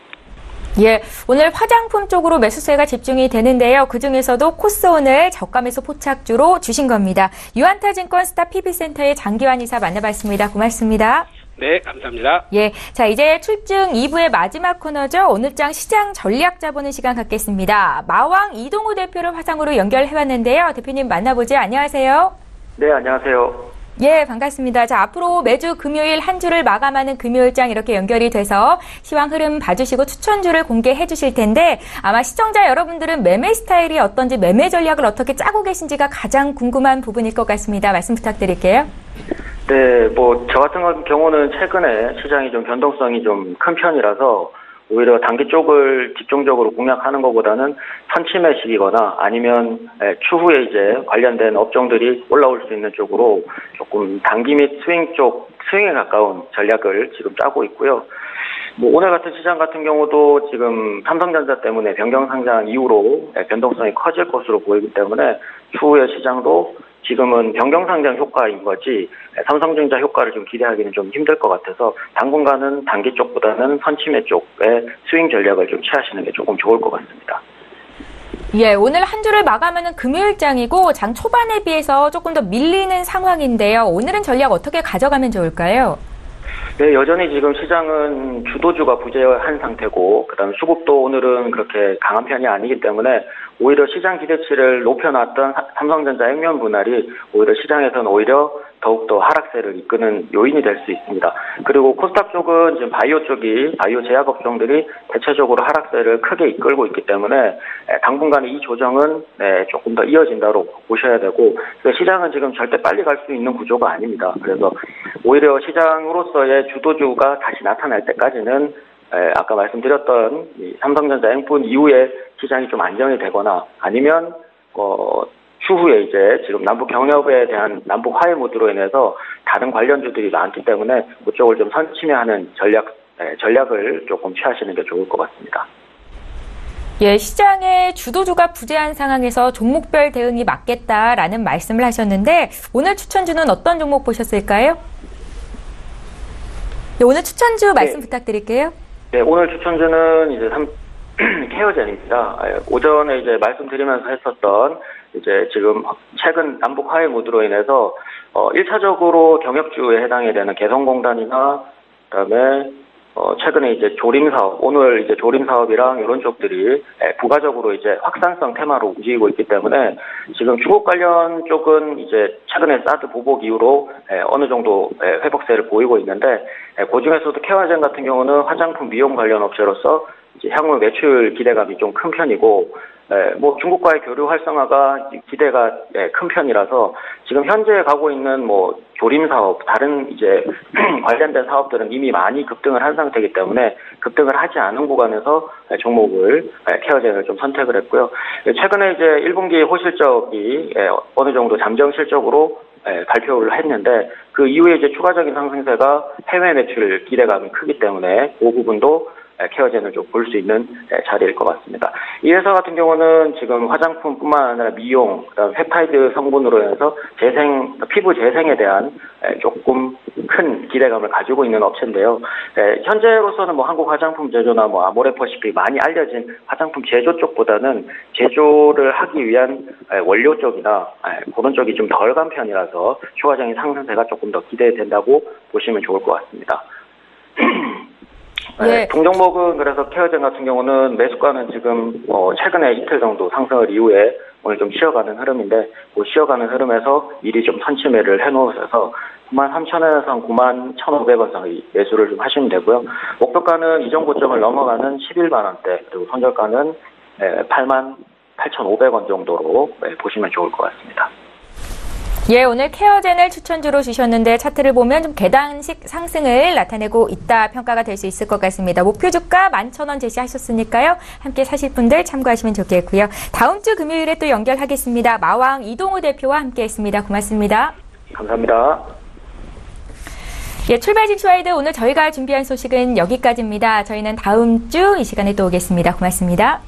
예, 오늘 화장품 쪽으로 매수세가 집중이 되는데요. 그중에서도 코스온을 저가 매수 포착주로 주신 겁니다. 유한타증권 스타 PB센터의 장기환 이사 만나봤습니다. 고맙습니다. 네, 감사합니다. 예, 자 이제 출중 2부의 마지막 코너죠. 오늘 장 시장 전략 짜보는 시간 갖겠습니다. 마왕 이동우 대표를 화상으로 연결해봤는데요. 대표님 만나보죠. 안녕하세요. 네, 안녕하세요. 예, 반갑습니다. 자, 앞으로 매주 금요일 한 주를 마감하는 금요일장 이렇게 연결이 돼서 시황 흐름 봐주시고 추천주를 공개해 주실 텐데 아마 시청자 여러분들은 매매 스타일이 어떤지 매매 전략을 어떻게 짜고 계신지가 가장 궁금한 부분일 것 같습니다. 말씀 부탁드릴게요. 네, 뭐 저 같은 경우는 최근에 시장이 좀 변동성이 좀 큰 편이라서 오히려 단기 쪽을 집중적으로 공략하는 것보다는 선취매식이거나 아니면 추후에 이제 관련된 업종들이 올라올 수 있는 쪽으로 조금 단기 및 스윙에 가까운 전략을 지금 짜고 있고요. 뭐 오늘 같은 시장 같은 경우도 지금 삼성전자 때문에 변경 상장 이후로 변동성이 커질 것으로 보이기 때문에 추후의 시장도 지금은 변경 상장 효과인 거지 삼성전자 효과를 좀 기대하기는 좀 힘들 것 같아서 당분간은 단기 쪽보다는 선침해 쪽의 스윙 전략을 좀 취하시는 게 조금 좋을 것 같습니다. 예, 오늘 한 주를 마감하는 금요일장이고 장 초반에 비해서 조금 더 밀리는 상황인데요. 오늘은 전략 어떻게 가져가면 좋을까요? 네, 여전히 지금 시장은 주도주가 부재한 상태고 그다음에 수급도 오늘은 그렇게 강한 편이 아니기 때문에 오히려 시장 기대치를 높여놨던 삼성전자 액면 분할이 오히려 시장에서는 오히려 더욱더 하락세를 이끄는 요인이 될 수 있습니다. 그리고 코스닥 쪽은 지금 바이오 쪽이 바이오 제약 업종들이 대체적으로 하락세를 크게 이끌고 있기 때문에 당분간의 이 조정은 조금 더 이어진다로 보셔야 되고 시장은 지금 절대 빨리 갈 수 있는 구조가 아닙니다. 그래서 오히려 시장으로서의 주도주가 다시 나타날 때까지는 아까 말씀드렸던 이 삼성전자 N분 이후에 시장이 좀 안정이 되거나 아니면 추후에 이제 지금 남북 경협에 대한 남북 화해 모드로 인해서 다른 관련주들이 많기 때문에 그쪽을 좀 선침해하는 전략을 조금 취하시는 게 좋을 것 같습니다. 예, 시장의 주도주가 부재한 상황에서 종목별 대응이 맞겠다라는 말씀을 하셨는데 오늘 추천주는 어떤 종목 보셨을까요? 네, 오늘 추천주 말씀 부탁드릴게요. 네, 오늘 추천주는 이제 케어젠입니다. 오전에 이제 말씀드리면서 했었던 이제 지금 최근 남북 화해 모드로 인해서 1차적으로 경협주에 해당이 되는 개성공단이나 그다음에 최근에 이제 조림 사업, 오늘 이제 조림 사업이랑 이런 쪽들이 부가적으로 이제 확산성 테마로 움직이고 있기 때문에 지금 중국 관련 쪽은 이제 최근에 사드 보복 이후로 어느 정도 회복세를 보이고 있는데 그 중에서도 케어젠 같은 경우는 화장품 미용 관련 업체로서 이제 향후 매출 기대감이 좀 큰 편이고 뭐 중국과의 교류 활성화가 기대가 큰 편이라서 지금 현재 가고 있는 뭐 조림 사업, 다른 이제 관련된 사업들은 이미 많이 급등을 한 상태이기 때문에 급등을 하지 않은 구간에서 종목을 케어젠을 좀 선택을 했고요. 최근에 이제 1분기 호실적이 어느 정도 잠정 실적으로 발표를 했는데 그 이후에 이제 추가적인 상승세가 해외 매출 기대감이 크기 때문에 그 부분도 케어젠을 좀 볼 수 있는 자리일 것 같습니다. 이 회사 같은 경우는 지금 화장품뿐만 아니라 미용, 그다음 펩타이드 성분으로 인해서 피부 재생에 대한 조금 큰 기대감을 가지고 있는 업체인데요. 현재로서는 뭐 한국 화장품 제조나 뭐 아모레퍼시픽 많이 알려진 화장품 제조 쪽보다는 제조를 하기 위한 원료 쪽이나 그런 쪽이 좀 덜 간 편이라서 추가적인 상승세가 조금 더 기대된다고 보시면 좋을 것 같습니다. 예. 동종목은 그래서 케어젠 같은 경우는 매수가는 지금 최근에 이틀 정도 상승을 이후에 오늘 좀 쉬어가는 흐름인데 그 쉬어가는 흐름에서 미리 좀 선침해를 해놓으셔서 93,000원에서 91,500원 사이 매수를 좀 하시면 되고요. 목표가는 이전 고점을 넘어가는 11만 원대 그리고 손절가는 88,500원 정도로 보시면 좋을 것 같습니다. 예, 오늘 케어젠을 추천주로 주셨는데 차트를 보면 좀 계단식 상승을 나타내고 있다 평가가 될 수 있을 것 같습니다. 목표 주가 11,000원 제시하셨으니까요. 함께 사실 분들 참고하시면 좋겠고요. 다음 주 금요일에 또 연결하겠습니다. 마왕 이동우 대표와 함께했습니다. 고맙습니다. 감사합니다. 예, 출발 진출와이드 오늘 저희가 준비한 소식은 여기까지입니다. 저희는 다음 주 이 시간에 또 오겠습니다. 고맙습니다.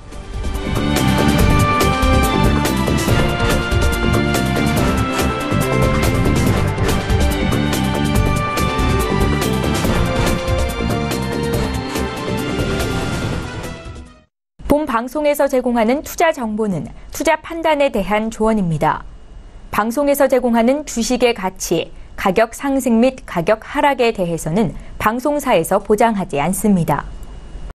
본 방송에서 제공하는 투자 정보는 투자 판단에 대한 조언입니다. 방송에서 제공하는 주식의 가치, 가격 상승 및 가격 하락에 대해서는 방송사에서 보장하지 않습니다.